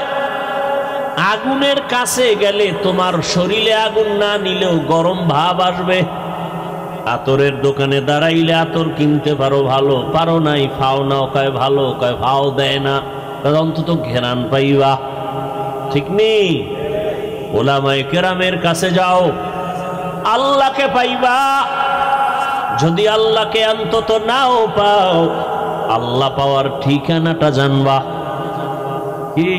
আগুনের কাছে গেলে তোমার শরীরে আগুন না নিলেও গরম ভাব আসবে। আতরের দোকানে দাঁড়াইলে আতর কিনতে পারো, ভালো, পারো নাই ফাও নাও, কয় ভালো, কয় ফাও দেয় না, অন্তত ঘেরান পাইবা। ঠিক নেই? ওলামায়ে কেরামের কাছে যাও, আল্লাহকে পাইবা। যদি আল্লাহকে অন্তত নাও পাও, আল্লাহ পাওয়ার ঠিকানাটা জানবা। কি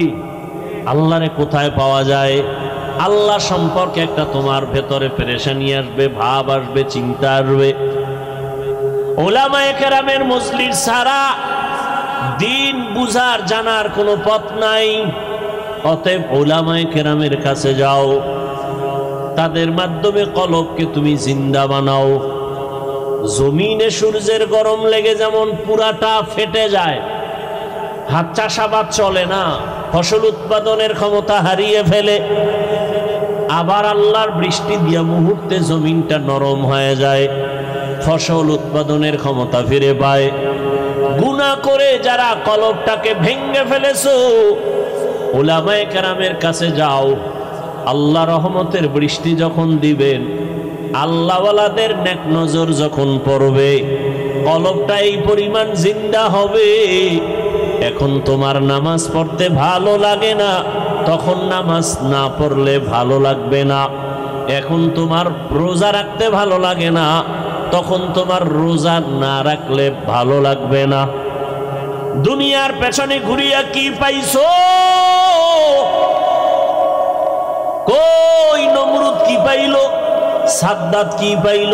আল্লাহরে কোথায় পাওয়া যায়? আল্লাহ সম্পর্কে একটা তোমার ভেতরে পেরেশানি আসবে, ভাব আসবে, চিন্তা আসবে। উলামায়ে কেরামের মজলিস ছাড়া দিন বুঝার জানার কোনো পথ নাই। অতএব উলামায়ে কেরামের কাছে যাও, তাদের মাধ্যমে কলবকে তুমি জিন্দা বানাও। জমিনে সূর্যের গরম লেগে যেমন পুরাটা ফেটে যায়, হাত চাষাবাদ চলে না, ফসল উৎপাদনের ক্ষমতা হারিয়ে ফেলে, আবার আল্লাহর বৃষ্টি দিয়া মুহূর্তে জমিনটা নরম হয়ে যায়, ফসল উৎপাদনের ক্ষমতা ফিরে পায়। গুনাহ করে যারা কলবটাকে ভেঙে ফেলেছো, উলামায়ে কেরামের কাছে যাও, আল্লাহ রহমতের বৃষ্টি যখন দিবেন, আল্লাহওয়ালাদের নেক নজর যখন পড়বে, কলবটা এই পরিমাণ জিন্দা হবে, এখন তোমার নামাজ পড়তে ভালো লাগে না, তখন নামাজ না পড়লে ভালো লাগবে না। এখন তোমার রোজা রাখতে ভালো লাগে না, তখন তোমার রোজা না রাখলে ভালো লাগবে না। দুনিয়ার পেছনে ঘুরিয়া কি পাইছো? কই নমরুদ কি পাইল, সাদ্দাত কি পাইল,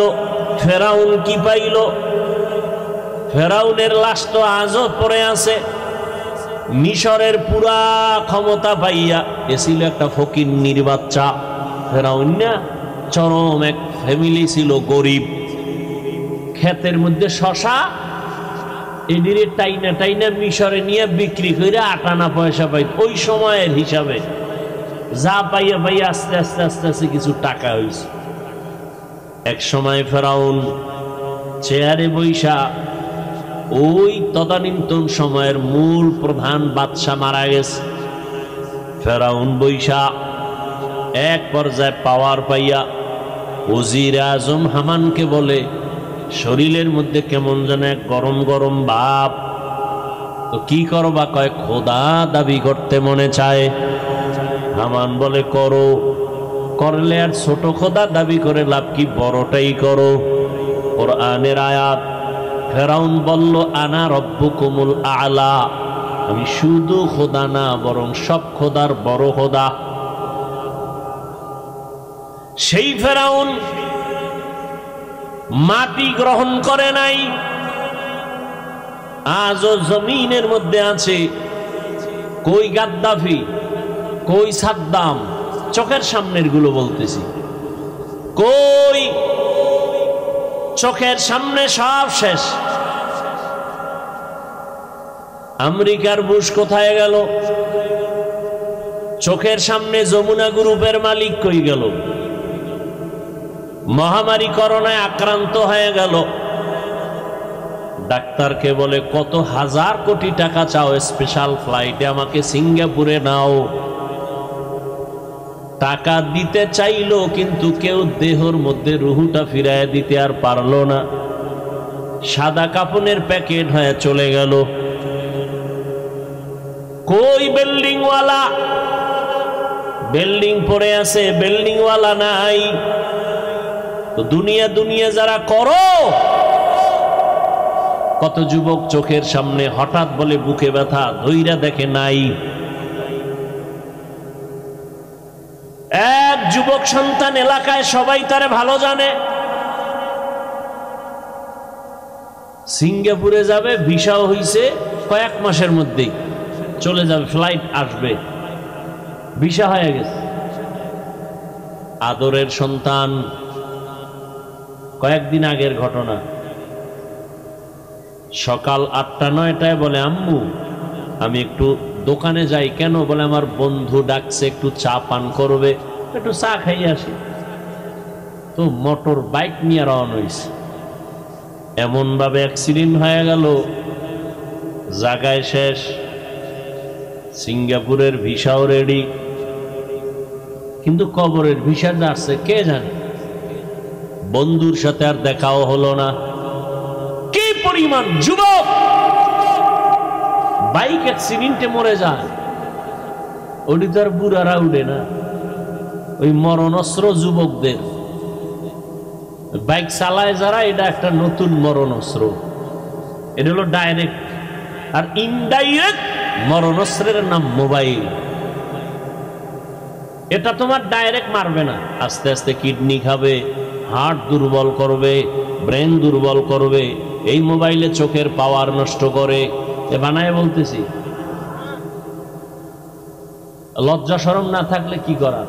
ফেরাউন কি পাইল? ফেরাউনের লাশ তো আজও পড়ে আছে। মিশরের পুরা ক্ষমতা পাইয়া এছিল একটা ফকিন্নির বাচ্চা। ফেরাউন না, চরম এক ফ্যামিলি ছিল, গরিব। ক্ষেতের মধ্যে শশা এদিকে টাইনা টাইনা মিশরে নিয়ে বিক্রি করে 8 আনা পয়সা পাইত। ওই সময়ের হিসাবে যা পাইয়া পাইয়া আস্তে আস্তে আস্তে আস্তে কিছু টাকা হয়েছে। এক সময় ফেরাউন চেয়ারে বৈশা, ওই তদানীন্তন সময়ের মূল প্রধান বাদশাহ মারা গেছে। ফেরাউন বৈশা এক পর্যায়ে পাওয়ার পাইয়া ওজির আজম হামানকে বলে, শরীরের মধ্যে কেমন যেন এক গরম গরম ভাব, তো কি করবা? কয় খোদা দাবি করতে মনে চায়। হামান বলে করো, করলে আর ছোট খোদা দাবি করে লাভ কি, বড়টাই করো। কোরআনের আয়াত। ফেরাউন বলল আনা রব্বুকুমুল আলা, আমি শুধু খোদা না, বরং সব খোদার বড় খোদা। সেই ফেরাউন মাটি গ্রহণ করে নাই, আজও জমিনের মধ্যে আছে। কই গাদ্দাফি, কই সাদ্দাম, চোখের সামনের গুলো বলতেছি, কই চোখের সামনে সব শেষ। আমেরিকার বুশ কোথায় গেল? চোখের সামনে যমুনা গ্রুপের মালিক কই গেল? মহামারী করোনায় আক্রান্ত হয়ে গেল, ডাক্তারকে বলে কত হাজার কোটি টাকা চাও, স্পেশাল ফ্লাইটে আমাকে সিঙ্গাপুরে নাও। টাকা দিতে চাইলো, কিন্তু কেউ দেহর মধ্যে রুহুটা ফিরায় দিতে আর পারলো না। সাদা কাপনের প্যাকেট হয়ে চলে গেল। কই বিল্ডিংওয়ালা? বিল্ডিং পড়ে আছে, বিল্ডিংওয়ালা নাই। তো দুনিয়া দুনিয়া যারা করো, কত যুবক চোখের সামনে হঠাৎ বলে বুকে ব্যথা, ধৈর্য দেখে নাই। এক যুবক সন্তান এলাকায় সবাই তারে ভালো জানে, সিঙ্গাপুরে যাবে, ভিসাও হইছে, কয়েক মাসের মধ্যেই চলে যাবে, ফ্লাইট আসবে, ভিসা হয়ে গেছে। আদরের সন্তান, কয়েকদিন আগের ঘটনা, সকাল 8টা-9টায় বলে আম্মু আমি একটু দোকানে যাই। কেন? বলে আমার বন্ধু ডাকছে, একটু চা পান করবে, একটু চা খাই আসি। তো মোটর বাইক নিয়ে রওনা হয়েছে। এমন ভাবে অ্যাক্সিডেন্ট হয়ে গেল, জায়গায় শেষ। সিঙ্গাপুরের ভিসাও রেডি, কিন্তু কবরের ভিসা আসছে কে জানে। বন্ধুর সাথে আর দেখাও হলো না। কি পরিমাণ যুবক বাইক অ্যাক্সিডেন্টে মরে যায়, ওটি তো আর বুড়ারা উঠে না। ওই মরণস্ত্র যুবকদের, বাইক চালায় যারা, এটা একটা নতুন মরণস্ত্র। এটা হলো ডাইরেক্ট, আর ইনডাইরেক্ট মরণস্ত্রের নাম মোবাইল। এটা তোমার ডাইরেক্ট মারবে না, আস্তে আস্তে কিডনি খাবে, হার্ট দুর্বল করবে, ব্রেন দুর্বল করবে। এই মোবাইলে চোখের পাওয়ার নষ্ট করে। এ বানায় বলতেছি, লজ্জা শরম না থাকলে কি করার?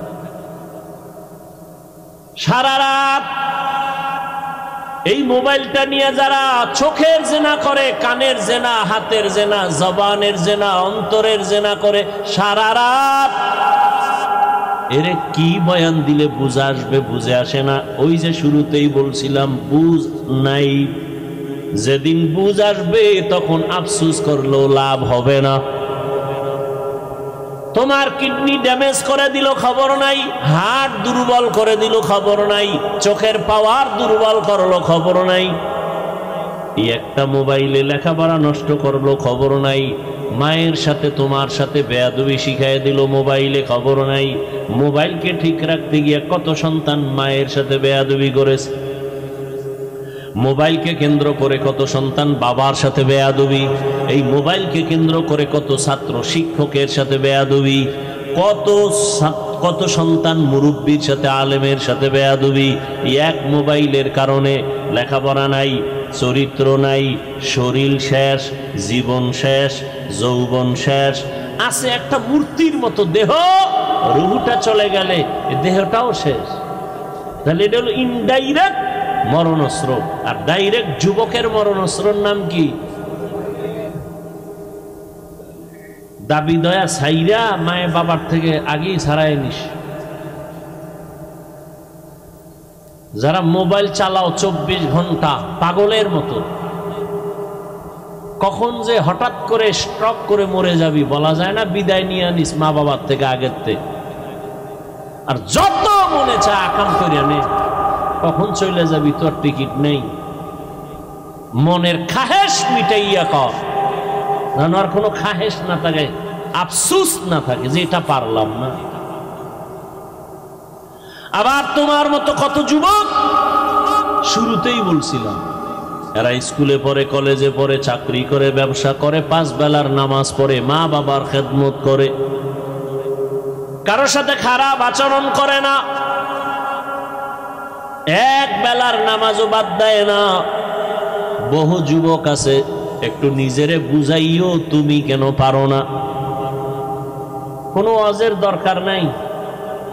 সারা রাত এই মোবাইলটা নিয়ে যারা চোখের জেনা করে, কানের জেনা, হাতের জেনা, জবানের জেনা, অন্তরের জেনা করে সারা রাত, এরে কি বয়ান দিলে বুঝে আসবে? বুঝে আসে না। ওই যে শুরুতেই বলছিলাম, বুঝ নাই। যেদিন বুঝ আসবে তখন আফসোস করলেও লাভ হবে না। তোমার তোমার কিডনি ড্যামেজ করে দিল, খবর নাই। হার্ট দুর্বল করে দিল, খবর নাই। চোখের পাওয়ার দুর্বল করলো, খবর নাই। এই একটা মোবাইলে লেখাপড়া নষ্ট করলো, খবর নাই। মায়ের সাথে তোমার সাথে বেয়াদবি শিখাই দিল মোবাইলে, খবর নাই। মোবাইলকে ঠিক রাখতে গিয়ে কত সন্তান মায়ের সাথে বেয়াদবি করেছে। মোবাইলকে কেন্দ্র করে কত সন্তান বাবার সাথে বেয়াদবি। এই মোবাইলকে কেন্দ্র করে কত ছাত্র শিক্ষকের সাথে বেয়াদবি। কত সন্তান মুরব্বীর সাথে আলেমের সাথে বেয়াদবি। এক মোবাইলের কারণে লেখাপড়া নাই, চরিত্র নাই, শরীর শেষ, জীবন শেষ, যৌবন শেষ। আছে একটা মূর্তির মতো দেহ, রুহুটা চলে গেলে দেহটাও শেষ। তাহলে এটা হলো ইনডাইরেক্ট মরণস্ত্র। আর ডাইরেক্ট যুবকের মরণস্ত্রর নাম কি? দাবি দয়া ছাইরা মায়ে বাবার থেকে আগেই ছাড়াই নিস। যারা মোবাইল চালাও 24 ঘন্টা পাগলের মতো, কখন যে হঠাৎ করে স্ট্রোক করে মরে যাবি বলা যায় না। বিদায় নিয়ে আনিস মা বাবার থেকে আগের থেকে। আর যত মনে চায় আকাম করে নে, কখন চলে যাবি তোর টিকিট নেই। মনের খাহেশ মিটাইয়া কর, যেন আর কোনো খাহেশ না থাকে, আফসুস না থাকে যে এটা পারলাম না। আবার তোমার মতো কত যুবক, শুরুতেই বলছিলাম, এরা স্কুলে পড়ে, কলেজে পড়ে, চাকরি করে, ব্যবসা করে, 5 বেলার নামাজ পড়ে, মা বাবার খেদমত করে, কারোর সাথে খারাপ আচরণ করে না, এক বেলার নামাজও বাদ দেয় না। বহু যুবক আছে, একটু নিজেরে বুঝাইও তুমি কেন পারো না। কোনো ওয়াজের দরকার নাই,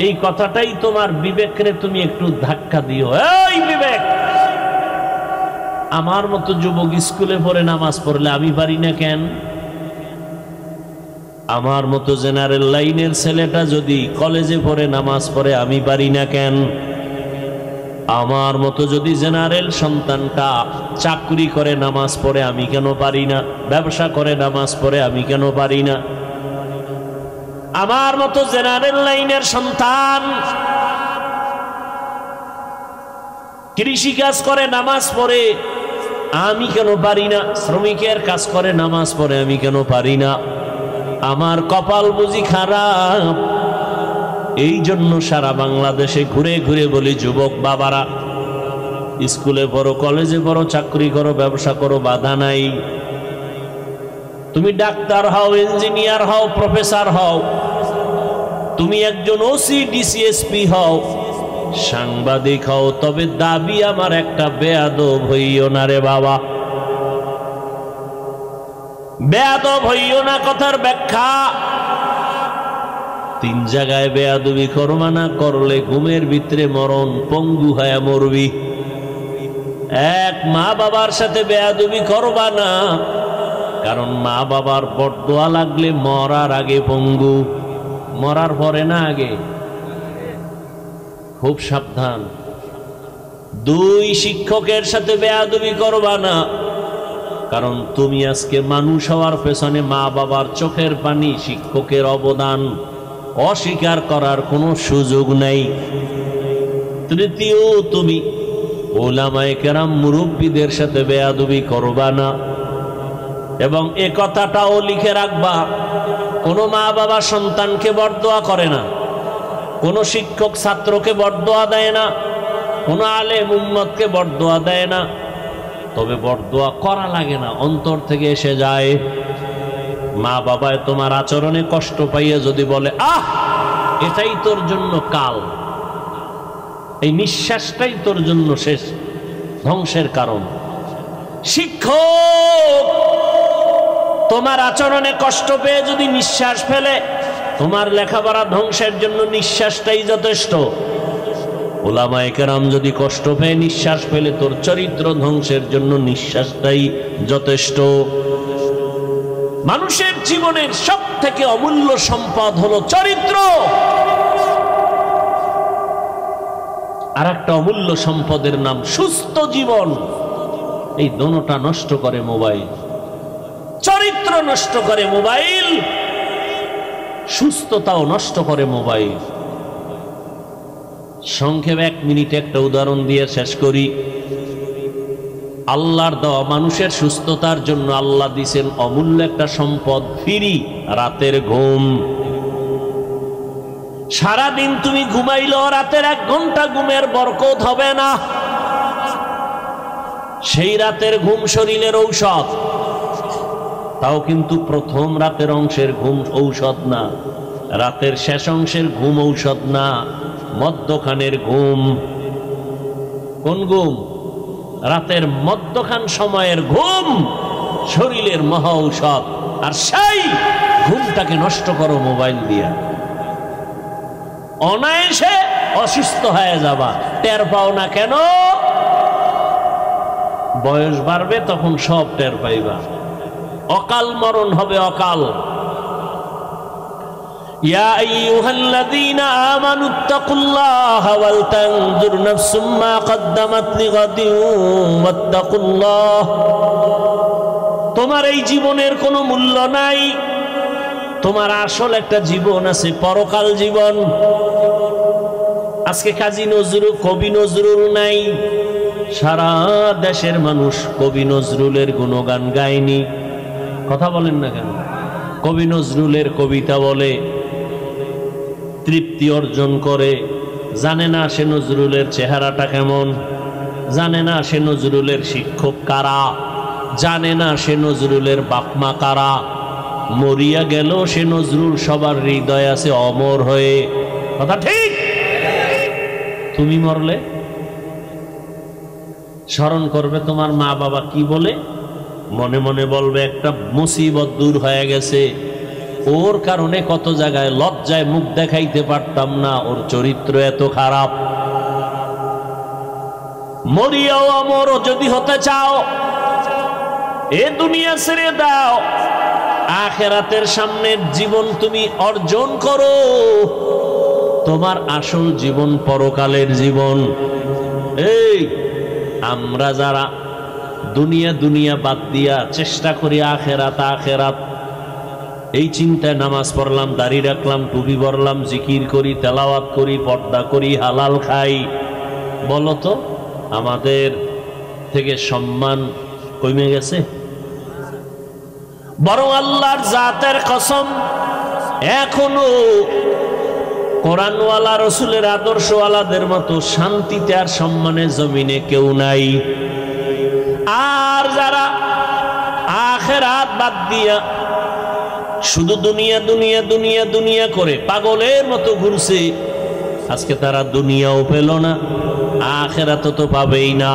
এই কথাটাই তোমার বিবেকরে তুমি একটু ধাক্কা দিও। এই বিবেক, আমার মতো যুবক স্কুলে পড়ে নামাজ পড়লে আমি পারি না কেন? আমার মতো জেনারেল লাইনের ছেলেটা যদি কলেজে পড়ে নামাজ পড়ে আমি পারি না কেন? আমার মতো যদি জেনারেল সন্তানটা চাকরি করে নামাজ পড়ে আমি কেন পারি না? ব্যবসা করে নামাজ পড়ে আমি কেন পারি না? আমার মতো জেনারেল লাইনের সন্তান কৃষি কাজ করে নামাজ পড়ে আমি কেন পারি না? শ্রমিকের কাজ করে নামাজ পড়ে আমি কেন পারি না? আমার কপাল বুঝি খারাপ? এই জন্য সারা বাংলাদেশে ঘুরে ঘুরে বলি, যুবক বাবারা, স্কুলে পড়ো, কলেজে পড়ো, চাকরি করো, ব্যবসা করো, বাধা নাই। তুমি ডাক্তার হও, ইঞ্জিনিয়ার হও, প্রফেসর হও, তুমি একজন ওসি ডিসিএসপি হও, সাংবাদিক হও, তবে দাবি আমার একটা, বেয়াদব হইও না রে বাবা। বেয়াদব হইও না কথার ব্যাখ্যা, 3 জায়গায় বেয়াদবি করবা না, করলে ঘুমের ভিতরে মরণ, পঙ্গু হয়ে মরবি। এক, মা বাবার সাথে বেয়াদবি করবা না, কারণ মা বাবার বড়দোয়া লাগলে মরার আগে পঙ্গু, মরার পরে না আগে। খুব সাবধান। 2, শিক্ষকের সাথে বেয়াদবি করবা না, কারণ তুমি আজকে মানুষ হওয়ার পেছনে মা বাবার চোখের পানি, শিক্ষকের অবদান অস্বীকার করার কোনো সুযোগ নেই। 3, তুমি ওলামায়ে কেরাম মুরব্বীদের সাথে বেয়াদবি করবা না। এবং এ কথাটাও লিখে রাখবা, কোনো মা বাবা সন্তানকে বরদোয়া করে না, কোনো শিক্ষক ছাত্রকে বরদোয়া দেয় না, কোনো আলেম উম্মতকে বরদোয়া দেয় না। তবে বরদোয়া করা লাগে না, অন্তর থেকে এসে যায়। মা বাবায় তোমার আচরণে কষ্ট পাইয়া যদি বলে, আহ এটাই তোর জন্য কাল, এই নিঃশ্বাসটাই তোর জন্য শেষ, ধ্বংসের কারণ। শিক্ষক তোমার আচরণে কষ্ট পেয়ে যদি নিঃশ্বাস ফেলে, তোমার লেখাপড়া ধ্বংসের জন্য নিঃশ্বাসটাই যথেষ্ট। ওলামায়ে কেরাম যদি কষ্ট পেয়ে নিঃশ্বাস ফেলে, তোর চরিত্র ধ্বংসের জন্য নিঃশ্বাসটাই যথেষ্ট। মানুষের জীবনের সবথেকে অমূল্য সম্পদ হলো চরিত্র। আর একটা অমূল্য সম্পদের নাম সুস্থ জীবন। এই দোনোটা নষ্ট করে মোবাইল, চরিত্র নষ্ট করে মোবাইল। সুস্থতাও নষ্ট করে মোবাইল। সংক্ষেপে 1 মিনিটে একটা উদাহরণ দিয়ে শেষ করি। আল্লাহর দেওয়া মানুষের সুস্থতার জন্য আল্লাহ দিয়েছেন অমূল্য একটা সম্পদ, ফ্রি রাতের ঘুম। সারাদিন তুমি ঘুমাইলেও রাতের 1 ঘন্টা ঘুমের বরকত হবে না। সেই রাতের ঘুম শরীরের ঔষধ, তাও কিন্তু প্রথম রাতের অংশের ঘুম ঔষধ না, রাতের শেষ অংশের ঘুম ঔষধ না, মধ্যখানের ঘুম। কোন ঘুম? রাতের মধ্যখান সময়ের ঘুম শরীরের মহা ঔষধ। আর সেই ঘুমটাকে নষ্ট করো মোবাইল দিয়া, অনায়াসে অসুস্থ হয়ে যাবা, টের পাও না কেন? বয়স বাড়বে তখন সব টের পাইবা, অকাল মরণ হবে অকাল। ইয়া আইয়ুহাল্লাযীনা আমানুত্তাকুল্লাহা ওয়াল তানজুর নাফসুম মা কদ্দামাত লিগাদিন ওয়াত্তাকুল্লাহ। তোমার এই জীবনের কোনো মূল্য নাই, তোমার আসল একটা জীবন আছে, পরকাল জীবন। আজকে কাজী নজরুল, কবি নজরুল নাই, সারা দেশের মানুষ কবি নজরুলের গুণগান গায়নি। কথা বলেন না কেন? কবি নজরুলের কবিতা বলে, তৃপ্তি অর্জন করে, জানে না সে নজরুলের চেহারাটা কেমন, জানে না সে নজরুলের শিক্ষক কারা, জানে না সে নজরুলের বাপমা কারা। মরিয়া গেল সে নজরুল সবার হৃদয় আছে অমর হয়ে। কথা ঠিক? তুমি মরলে স্মরণ করবে তোমার মা বাবা কি বলে, মনে মনে বলবে একটা মুসিবত দূর হয়ে গেছে, ওর কারণে কত জায়গায় লজ্জায় মুখ দেখাইতে পারতাম না, ওর চরিত্র এত খারাপ। মরিয়াও অমর যদি হতে চাও, এ দুনিয়া ছেড়ে দাও, আখিরাতের সামনের জীবন তুমি অর্জন করো। তোমার আসল জীবন পরকালের জীবন। এই আমরা যারা দুনিয়া দুনিয়া বাদ দিয়া চেষ্টা করি আখেরাত আখেরাত, এই চিন্তায় নামাজ পড়লাম, দাড়ি রাখলাম, টুপি পরলাম, জিকির করি, তেলাওয়াত করি, পর্দা করি, হালাল খাই, বলো তো আমাদের থেকে সম্মান কমে গেছে? বরং আল্লাহর জাতের কসম, এখনো কোরআনওয়ালা রসুলের আদর্শওয়ালাদের মতো শান্তিতে আর সম্মানের জমিনে কেউ নাই। আর যারা আখিরাত বাদ দিয়া শুধু দুনিয়া দুনিয়া দুনিয়া দুনিয়া করে পাগলের মতো ঘুরছে, আজকে তারা দুনিয়াও পেল না, আখিরাত তো পাবেই না।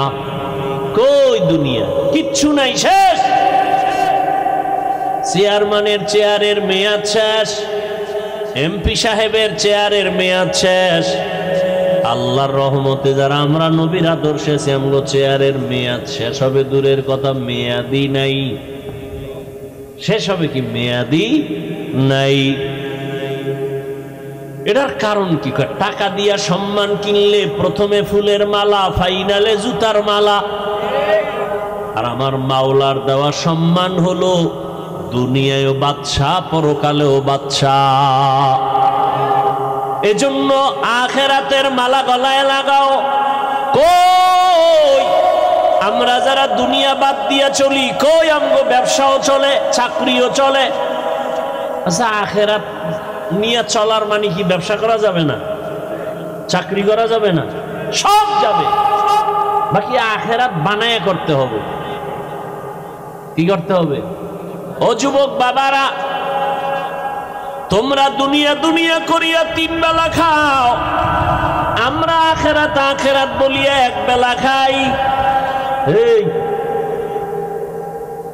কই দুনিয়া? কিচ্ছু নাই, শেষ। চেয়ারম্যানের চেয়ারের মেয়াদ শেষ, এমপি সাহেবের চেয়ারের মেয়াদ শেষ। আল্লাহর রহমতে যারা আমরা নবীর আদর্শে আছি, আমগো চেয়ারের মেয়াদ শেষ হবে দূরের কথা, মেয়াদি নাই। শেষ হবে কি? মেয়াদি নাই। এটার কারণ কি? টাকা দিয়া সম্মান কিনলে প্রথমে ফুলের মালা, ফাইনালে জুতার মালা। আর আমার মাওলার দেওয়া সম্মান হলো দুনিয়ায়ও বাদশা, পরকালেও বাদশা। এজন্য আখিরাতের মালা গলায় লাগাও। কই আমরা যারা দুনিয়া বাদ দিয়া চলি, কই আমগো ব্যবসাও চলে, চাকরিও চলে। আচ্ছা, আখিরাত নিয়ে চলার মানে কি ব্যবসা করা যাবে না, চাকরি করা যাবে না? সব যাবে, বাকি আখিরাত বানায় করতে হবে। কি করতে হবে? ও যুবক বাবারা, তোমরা দুনিয়া দুনিয়া করিয়া 3 বেলা খাও, আমরা আখিরাত আখিরাত বলিয়া 1 বেলা খাই। এই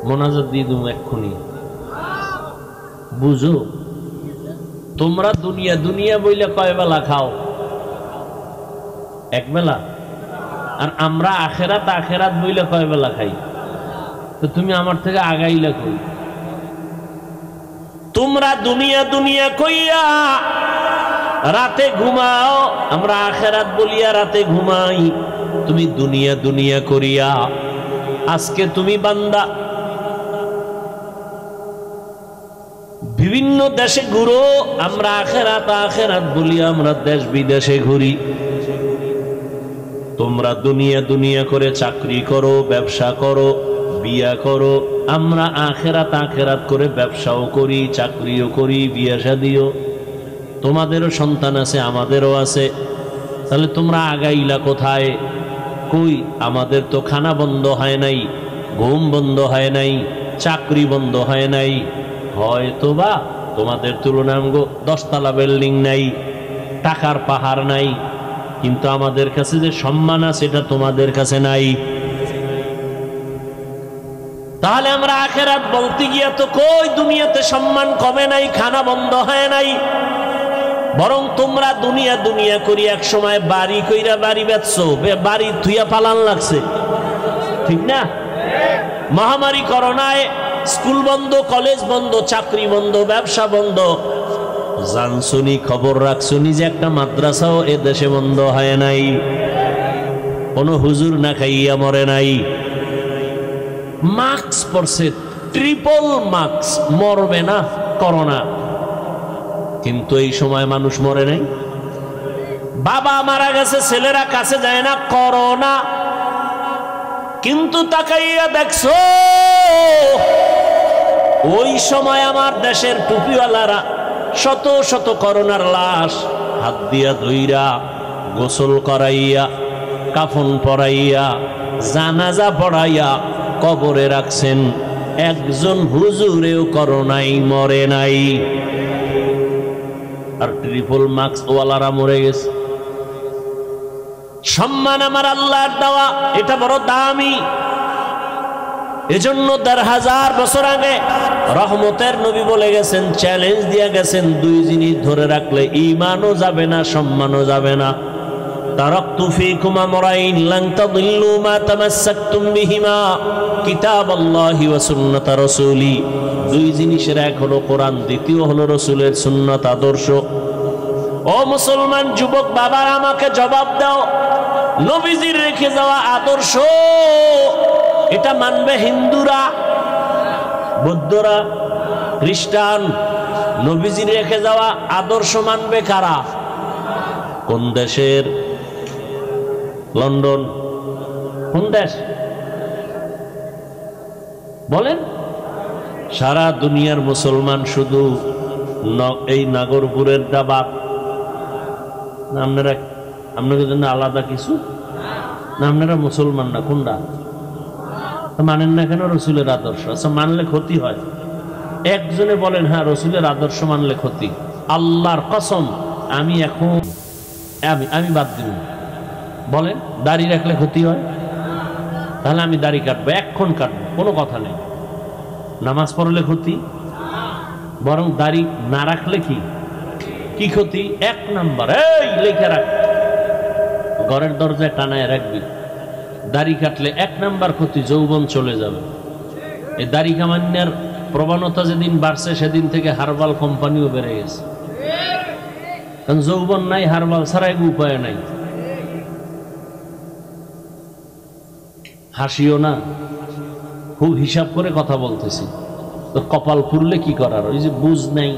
মোনাজাত দিয়ে তুমি এক্ষুনি বুঝো, তোমরা দুনিয়া দুনিয়া বইলে কয় বেলা খাও? 1 বেলা। আর আমরা আখিরাত আখিরাত বইলে কয় বেলা খাই? তো তুমি আমার থেকে আগাইলা কই? তোমরা দুনিয়া দুনিয়া কইয়া রাতে ঘুমাও, আমরা আখিরাত বলিয়া রাতে ঘুমাই। তুমি দুনিয়া দুনিয়া করিয়া আজকে তুমি বান্দা বিভিন্ন দেশে ঘুরো, আমরা আখেরাত আখেরাত বলি, আমরা দেশ বিদেশে ঘুরি। তোমরা দুনিয়া দুনিয়া করে চাকরি করো, ব্যবসা করো, বিয়া করো, আমরা আখেরাত আখেরাত করে ব্যবসাও করি, চাকরিও করি, বিয়া শাদিও। তোমাদেরও সন্তান আছে, আমাদেরও আছে, তাহলে তোমরা আগাইলা কোথায়? কই, আমাদের তো খানা বন্ধ হয় নাই, ঘুম বন্ধ হয় নাই, চাকরি বন্ধ হয় নাই। হয়তো বা তোমাদের তুলনায় 10তলা বিল্ডিং নাই, টাকার পাহাড় নাই, কিন্তু আমাদের কাছে যে সম্মান আছে এটা তোমাদের কাছে নাই। তাহলে আমরা আখেরাত বলতে গিয়া তো কই দুনিয়াতে সম্মান কমে নাই, খানা বন্ধ হয় নাই, বরং তোমরা দুনিয়া দুনিয়া করি এক সময় বাড়ি কইরা বাড়ি বেচছো, বাড়ি থুইয়া পালান লাগছে, ঠিক না? মহামারী করোনায় স্কুল বন্ধ, কলেজ বন্ধ, চাকরি বন্ধ, ব্যবসা বন্ধ। জানছুনি, খবর রাখছুনি যে একটা মাদ্রাসাও এ দেশে বন্ধ হয় নাই, কোন হুজুর না খাইয়া মরে নাই। মাস্ক পরছে, ট্রিপল মাস্ক, মরবে না করোনা, কিন্তু এই সময় মানুষ মরে নাই। বাবা মারা গেছে, ছেলেরা কাছে যায় না, করোনা। কিন্তু তাকাইয়া দেখছো ওই সময় আমার দেশের টুপিওয়ালারা শত শত করোনার লাশ হাত দিয়া ধইরা, গোসল করাইয়া, কাফন পরাইয়া, জানাজা পড়াইয়া কবরে রাখছেন। একজন হুজুরেও করোনায় মরে নাই, আর ট্রিপল মাস্ক ওয়ালারা মরে গেছে। সম্মান আমার আল্লাহর দেওয়া, এটা বড় দামি। এজন্য ১৫০০ বছর আগে রহমতের নবী বলে গেছেন, চ্যালেঞ্জ দিয়ে গেছেন, দুই জিনিস ধরে রাখলে ঈমানও যাবে না, সম্মানও যাবে না। তারাকতু ফীকুম আমরাইন লান তাদিল্লু মা তামাসসাকতুম বিহিমা কিতাবাল্লাহি ওয়া সুন্নাত রাসূলি। দুই জিনিসের এক হলো কোরআন, দ্বিতীয় হলো রাসূলের সুন্নাত আদর্শ। ও মুসলমান যুবক বাবার, আমাকে জবাব দাও, নবীজির রেখে যাওয়া আদর্শ এটা মানবে হিন্দুরা, বৌদ্ধরা, খ্রিস্টান? নবীজির রেখে যাওয়া আদর্শ মানবে কারা? কোন দেশের? লন্ডন? কোন দেশ বলেন? সারা দুনিয়ার মুসলমান শুধু এই নাগরপুরের দাবাত? আপনারা আপনাদের জন্য আলাদা কিছু না? আপনারা মুসলমান না? কোনটা মানেন না কেন? রসুলের আদর্শ। আচ্ছা, মানলে ক্ষতি হয়? একজনে বলেন হ্যাঁ রসুলের আদর্শ মানলে ক্ষতি। আল্লাহর কসম, আমি এখন আমি বাদ দিব। বলেন দাড়ি রাখলে ক্ষতি হয়? তাহলে আমি দাড়ি কাটবো, এক্ষণ কাটবো, কোনো কথা নেই। নামাজ পড়লে ক্ষতি? বরং দাড়ি না রাখলে কি ক্ষতি? 1 নাম্বার, এই লেখা রাখ, ঘরের দরজায় টানায় রাখবি। দাড়ি কাটলে 1 নাম্বার ক্ষতি, যৌবন চলে যাবে। এই দাড়ি কামান্যার প্রবণতা যেদিন বাড়ছে সেদিন থেকে হার্বাল কোম্পানিও বেড়ে গেছে। কারণ যৌবন নাই, হার্বাল ছাড়া উপায় নাই। হাসিও না, খুব হিসাব করে কথা বলতেছি। তো কপাল পুরলে কি করার? ওই যে বুঝ নাই।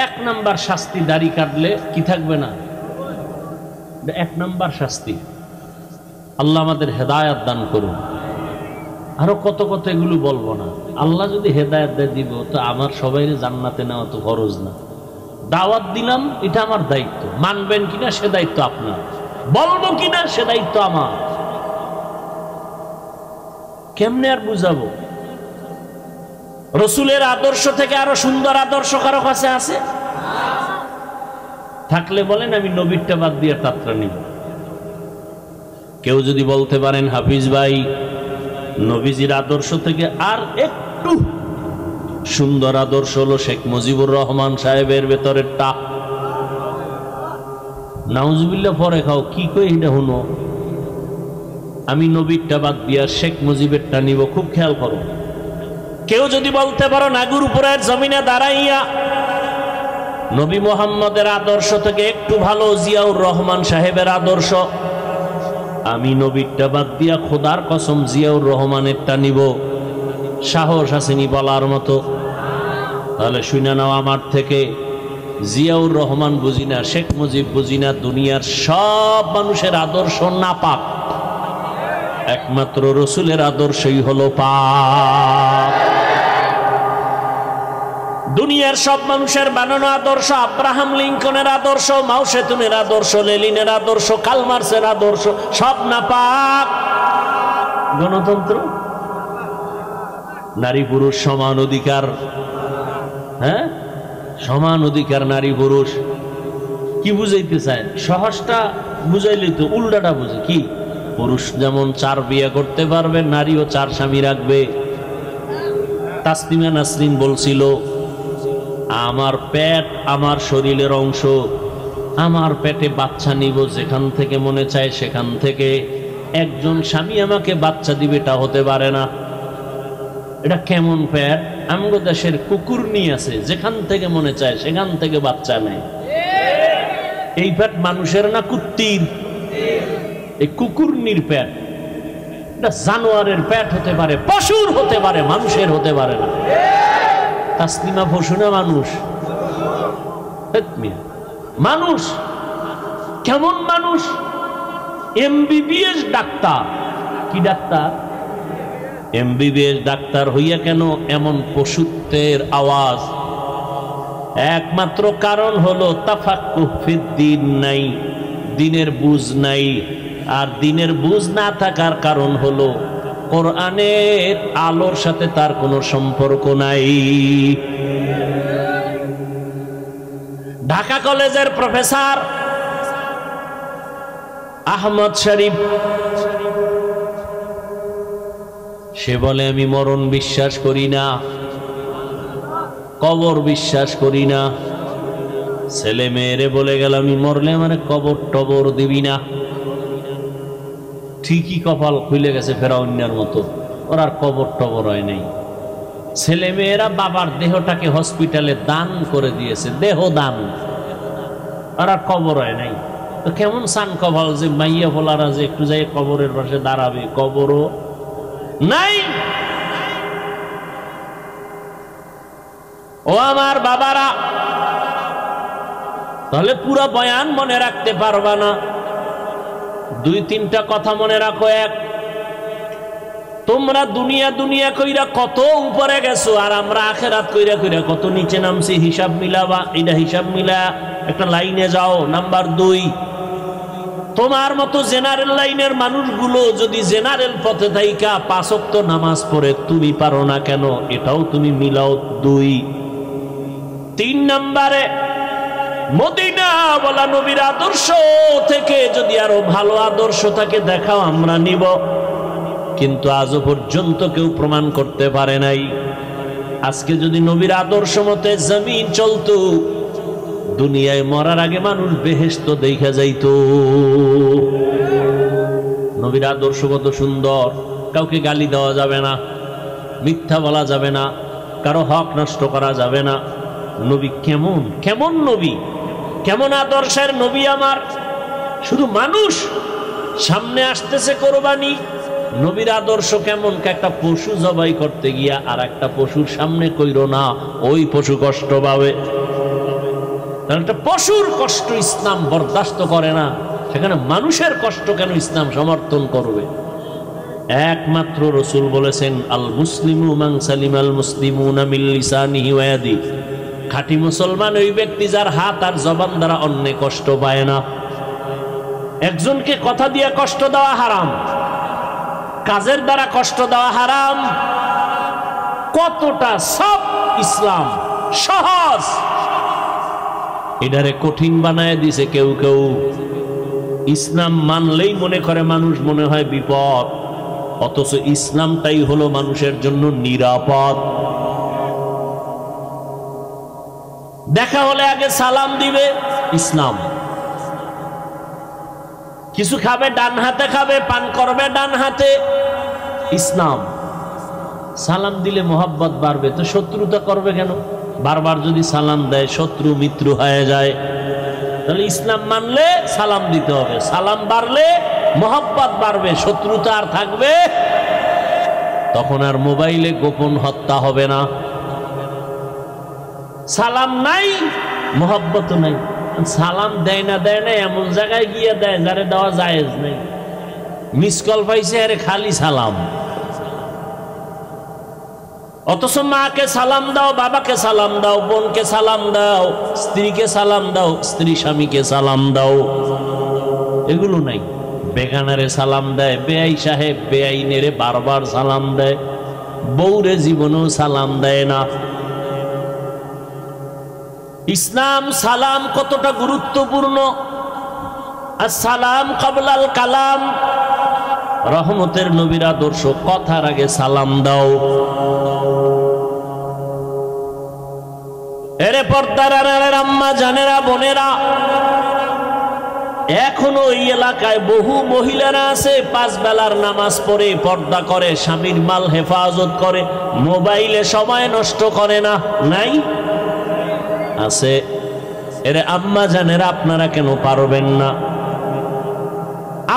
1 নাম্বার শাস্তি, দাড়ি কাটলে কি থাকবে না? 1 নাম্বার শাস্তি। আল্লাহ আমাদের হেদায়েত দান করুন। আরো কত কত এগুলো বলবো না। আল্লাহ যদি হেদায়েত দিয়ে দিব তো আমার সবাইরে জান্নাতে নেওয়া তো খরচ না। দাওয়াত দিলাম, এটা আমার দায়িত্ব। মানবেন কিনা সে দায়িত্ব আপনার, বলবো কিনা সে দায়িত্ব আমার। কেমনে আর বুঝাবো? রসুলের আদর্শ থেকে আরো সুন্দর আদর্শ কারো কাছে আছে? থাকলে বলেন, আমি নবীরটা বাদ দিয়ে তাত্রা নিব। কেউ যদি বলতে পারেন হাফিজ ভাই নবীজির আদর্শ থেকে আর একটু সুন্দর আদর্শ হলো শেখ মুজিবুর রহমান সাহেবের ভেতরেরটা, নাউজুবিল্লাহ পরে খাও, কি কই এটা শুনো। আমি নবীরটা বাদ দিয়া শেখ মুজিবেরটা নিব। খুব খেয়াল করো। কেউ যদি বলতে পারো নাগরপুরের জমিনে দাঁড়াইয়া নবী মুহাম্মদের আদর্শ থেকে একটু ভালো জিয়াউর রহমান সাহেবের আদর্শ, আমি নবীরটা বাদ দিয়া খোদার কসম জিয়াউর রহমানেরটা নিব। সাহস আসেনি বলার মতো? তাহলে শুনে নাও আমার থেকে, জিয়াউর রহমান বুঝি না, শেখ মুজিব বুঝি না, দুনিয়ার সব মানুষের আদর্শ নাপাক, একমাত্র রসুলের আদর্শই হলো পাক। দুনিয়ার সব মানুষের বানানো আদর্শ, আব্রাহাম লিঙ্কনের আদর্শ, মাও সেতুনের আদর্শ, লেনিনের আদর্শ, কার্ল মার্ক্সের আদর্শ, সব নাপাক। গণতন্ত্র, নারী পুরুষ সমান অধিকার, হ্যাঁ সমান অধিকার নারী পুরুষ, কি বুঝাইতে চায়? সহজটা বুঝাইলে তো উল্টাটা বুঝে কি, পুরুষ যেমন 4 বিয়ে করতে পারবে, নারীও 4 স্বামী রাখবে। তাসলিমা নাসরিন বলছিল, আমার পেট আমার শরীরের অংশ, আমার পেটে বাচ্চা নিব যেখান থেকে মনে চায় সেখান থেকে, একজন স্বামী আমাকে বাচ্চা দিবে এটা হতে পারে না। এটা কেমন পেট? আমগো দেশের কুকুর নিয়ে আছে, যেখান থেকে মনে চায় সেখান থেকে বাচ্চা নেয়। এই পেট মানুষের না কুত্তির? এই কুকুরনির পেট, এটা জানোয়ারের পেট হতে পারে, পশুর হতে পারে, মানুষের হতে পারে না। তাসলিমা পশু না মানুষ? মানুষ। কেমন মানুষ? MBBS doctor. কি ডাক্তার? এমবিবিএস ডাক্তার হইয়া কেন এমন পশুত্বের আওয়াজ? একমাত্র কারণ হলো তাফাক্কুহ ফিদ্দিন নাই, দিনের বুঝ নাই। আর দিনের বুঝ না থাকার কারণ হলো কোরআনের আলোর সাথে তার কোনো সম্পর্ক নাই। ঢাকা কলেজের প্রফেসর আহমদ শরীফ, সে বলে আমি মরণ বিশ্বাস করি না, কবর বিশ্বাস করি না। ছেলে মেয়েরে বলে গেল আমি মরলে মানে কবর টবর দিবি না। ঠিকই কপাল খুলে গেছে ফেরাউনের মতো, ওর আর কবর টবর হয় নাই। ছেলে মেয়েরা বাবার দেহটাকে হসপিটালে দান করে দিয়েছে, দেহ দান, ওর আর কবর হয় নাই। তো কেমন সান কপাল যে মাইয়া বলারা যে একটু যাই কবরের পাশে দাঁড়াবে, কবরও নাই। ও আমার বাবারা, তাহলে পুরো বয়ান মনে রাখতে পারবা না। 2-3টা কথা মনে রাখো। এক, তোমরা দুনিয়া দুনিয়া কইরা কত উপরে গেছো, আর আমরা আখেরাত কইরা কইরা কত নিচে নামছি। হিসাব মিলাবা, এটা হিসাব মিলা একটা লাইনে যাও। নাম্বার 2, তোমার মতো জেনারেল লাইনের মানুষগুলো যদি জেনারেল পথে থাইকা 5 ওয়াক্ত নামাজ পড়ে, তুমি পারো না কেন? এটাও তুমি মিলাও। 2, 3 নম্বরে মদিনা বলা নবীর আদর্শ থেকে যদি আরো ভালো আদর্শ থাকে দেখাও, আমরা নিব। কিন্তু আজও পর্যন্ত কেউ প্রমাণ করতে পারে নাই। আজকে যদি নবীর আদর্শ মতে জমিন চলতো, দুনিয়ায় মরার আগে মানুষ বেহেশত দেখা যাইতো। নবীর আদর্শ কত সুন্দর, কাউকে গালি দেওয়া যাবে না, মিথ্যা বলা যাবে না, কারো হক নষ্ট করা যাবে না। নবী কেমন কেমন নবী, কেমন আদর্শের নবী আমার। শুধু মানুষ সামনে আসতেছে কোরবানি, নবীর আদর্শ কেমন? একটা পশু জবাই করতে গিয়া আর একটা পশুর সামনে কইরো না, ওই পশু কষ্ট পাবে। একটা পশুর কষ্ট ইসলাম বরদাস্ত করে না, সেখানে মানুষের কষ্ট কেন ইসলাম সমর্থন করবে? একমাত্র রসুল বলেছেন, আল মুসলিমু মান সালিমাল মুসলিমুনা মিন লিসানিহি ওয়া ইয়াদিহি। খাঁটি মুসলমান ওই ব্যক্তি যার হাত আর জবান দ্বারা অন্য কষ্ট পায় না। একজনকে কথা দিয়ে কষ্ট দেওয়া হারাম, কাজের দ্বারা কষ্ট দেওয়া হারাম। কতটা সব ইসলাম সহজ, এটারে কঠিন বানায় দিছে কেউ কেউ। ইসলাম মানলেই মনে করে মানুষ, মনে হয় বিপদ, অথচ ইসলামটাই হলো মানুষের জন্য নিরাপদ। দেখা হলে আগে সালাম দিবে, ইসলাম। কিছু খাবে ডান হাতে খাবে, পান করবে ডান হাতে, ইসলাম। সালাম দিলে মোহাব্বত বাড়বে, তো শত্রুতা করবে কেন? বারবার যদি সালাম দেয় শত্রু মিত্র হয়ে যায়। তাহলে ইসলাম মানলে সালাম দিতে হবে, সালাম বাড়লে মোহাব্বত বাড়বে, শত্রুতা আর থাকবে। তখন আর মোবাইলে গোপন হত্যা হবে না। সালাম নাই, মোহব্বত নাই। সালাম দেয় না এমন জায়গায় গিয়ে দেয় যারে দেওয়া জায়েজ নেই। মিস কল পাইছে আরে খালি সালাম। অথচ মাকে সালাম দাও, বাবাকে সালাম দাও, বোনকে সালাম দাও, স্ত্রীকে সালাম দাও, স্ত্রী স্বামীকে সালাম দাও, এগুলো নাই। বেগানারে সালাম দেয়, বেআই সাহেব বেআইনেরে বারবার সালাম দেয়, বউরে জীবনেও সালাম দেয় না। ইসলাম সালাম কতটা গুরুত্বপূর্ণ। আসসালাম কাবলাল কালাম, রহমতের নবীর আদর্শ, কথার আগে সালাম দাও। এরে পর্দার আড়ালের আম্মা জানেরা, বোনেরা, এখনো এই এলাকায় বহু মহিলারা আছে 5 বেলার নামাজ পড়ে, পর্দা করে, স্বামীর মাল হেফাজত করে, মোবাইলে সময় নষ্ট করে না, নাই? আছে। এরে আম্মা জানেরা, আপনারা কেন পারবেন না?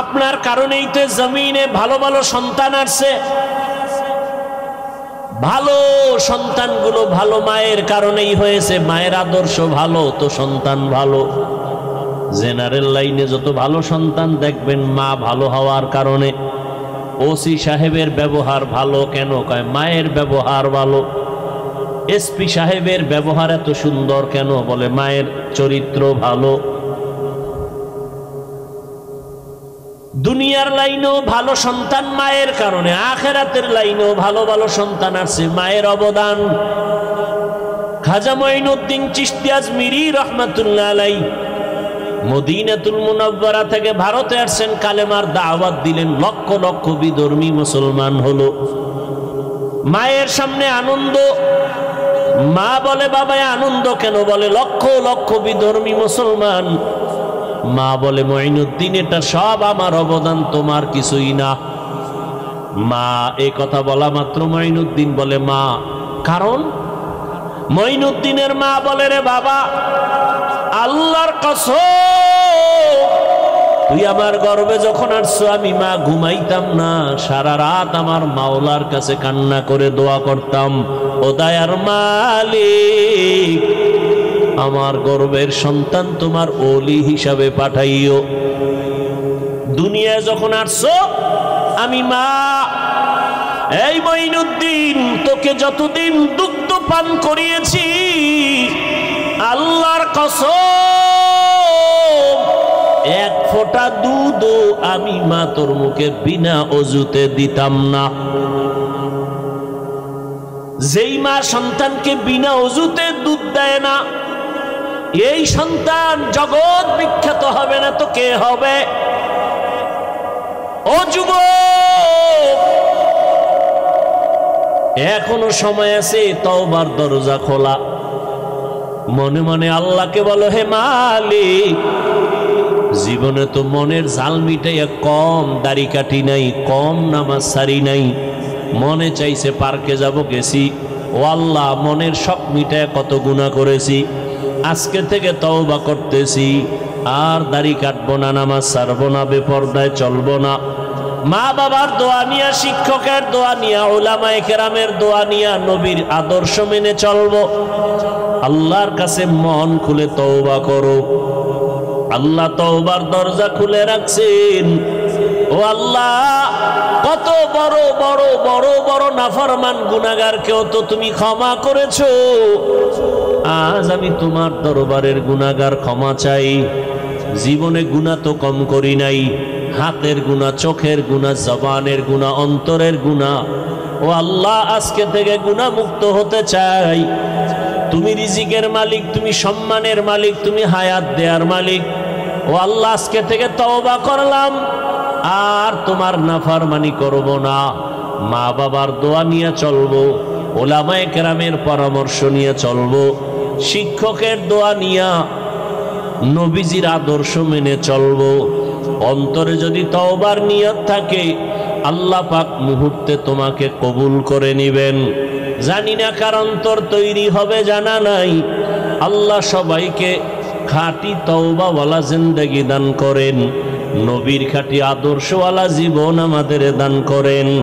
আপনার কারণেই তো জমিনে ভালো ভালো সন্তান আসছে। ভালো সন্তানগুলো ভালো মায়ের কারণেই হয়েছে। মায়ের আদর্শ ভালো তো সন্তান ভালো। জেনারেল লাইনে যত ভালো সন্তান দেখবেন মা ভালো হওয়ার কারণে। ওসি সাহেবের ব্যবহার ভালো কেন? কয় মায়ের ব্যবহার ভালো। এসপি সাহেবের ব্যবহার এত সুন্দর কেন? বলে মায়ের চরিত্র ভালো। দুনিয়ার লাইনেও ভালো সন্তান মায়ের কারণে, আখেরাতের লাইনেও ভালো ভালো সন্তান আছে মায়ের অবদান। খাজা মঈনুদ্দিন চিশতি আজমিরি রহমাতুল্লাহ আলাইহি মদিনাতুল মুনাওয়ারা থেকে ভারতে আসছেন, কালেমার দাওয়াত দিলেন, লক্ষ লক্ষ বিধর্মী মুসলমান হলো। মায়ের সামনে আনন্দ। মা বলে বাবা আনন্দ কেন? বলে লক্ষ লক্ষ বিধর্মী মুসলমান। মা বলে মঈনুদ্দিন এটা সব আমার অবদান, তোমার কিছুই না। মা এই কথা বলা মাত্র মঈনুদ্দিন বলে মা, কারণ? মঈনুদ্দিনের মা বলে রে বাবা, আল্লাহর কসম, তুই আমার গর্ভে যখন আসছো আমি মা ঘুমাইতাম না, সারা রাত আমার মাওলার কাছে কান্না করে দোয়া করতাম, ও দয়ার মালিক আমার গর্ভের সন্তান তোমার ওলি হিসাবে পাঠাইও। দুনিয়ায় যখন আসছো আমি মা, এই মঈনুদ্দিন তোকে যতদিন দুগ্ধ পান করিয়েছি আল্লাহর কসম এক ফোঁটা দুধও আমি মা তোর মুখে বিনা অজুতে দিতাম না। যেই মা সন্তানকে বিনা অজুতে দুধ দেয় না, এই সন্তান জগৎ বিখ্যাত হবে না তো কে হবে? ও যুবক, এখনো সময় আছে, তওবার দরজা খোলা। মনে মনে আল্লাহকে বলো, হে মালিক, জীবনে তো মনের জাল মিটাইয়া কম দাড়ি কাটি নাই, কম নামাজ সারি নাই, মনে চাইছে পার্কে যাব, গেছি। ও আল্লাহ, মনের শখ মিটাইয়া কত গুনাহ করেছি, আজকে থেকে তওবা করতেছি, আর দাড়ি কাটবো না, নামাজ ছাড়বো না, বেপরদায় চলবো না। মা বাবার দোয়া নিয়া, শিক্ষকের দোয়া নিয়া, উলামায়ে কেরামের দোয়া নিয়া নবীর আদর্শ মেনে চলবো। আল্লাহর কাছে মন খুলে তওবা করো। আল্লাহ তওবার দরজা খুলে রাখছেন। ও আল্লাহ, কত বড় বড় বড় বড় নাফরমান গুনাহগারকেও তো তুমি ক্ষমা করেছো। আজ আমি তোমার দরবারের গুনাহগার ক্ষমা চাই। জীবনে গুনাহ তো কম করি নাই, হাতের গুনাহ, চোখের গুনাহ, জবানের গুনাহ, অন্তরের গুনাহ। ও আল্লাহ, আজকে থেকে গুনাহ মুক্ত হতে চাই। তুমি রিজিকের মালিক, তুমি সম্মানের মালিক, তুমি হায়াত দেয়ার মালিক। ও আল্লাহ, আজকে থেকে তওবা করলাম, আর তোমার নাফরমানি করব না। মা বাবার দোয়া নিয়ে চলবো, উলামায়ে কেরামের পরামর্শ নিয়ে চলবো, শিক্ষকের দোয়া নিয়ে নবীজির আদর্শ মেনে চলবো। অন্তরে যদি তওবার নিয়ত থাকে, আল্লাহ পাক মুহূর্তে তোমাকে কবুল করে নিবেন। জানি না কার অন্তর তৈরি হবে, জানা নাই। আল্লাহ সবাইকে খাঁটি তওবাওয়ালা জিন্দেগি দান করেন, নবীর খাঁটি আদর্শওয়ালা জীবন আমাদের দান করেন।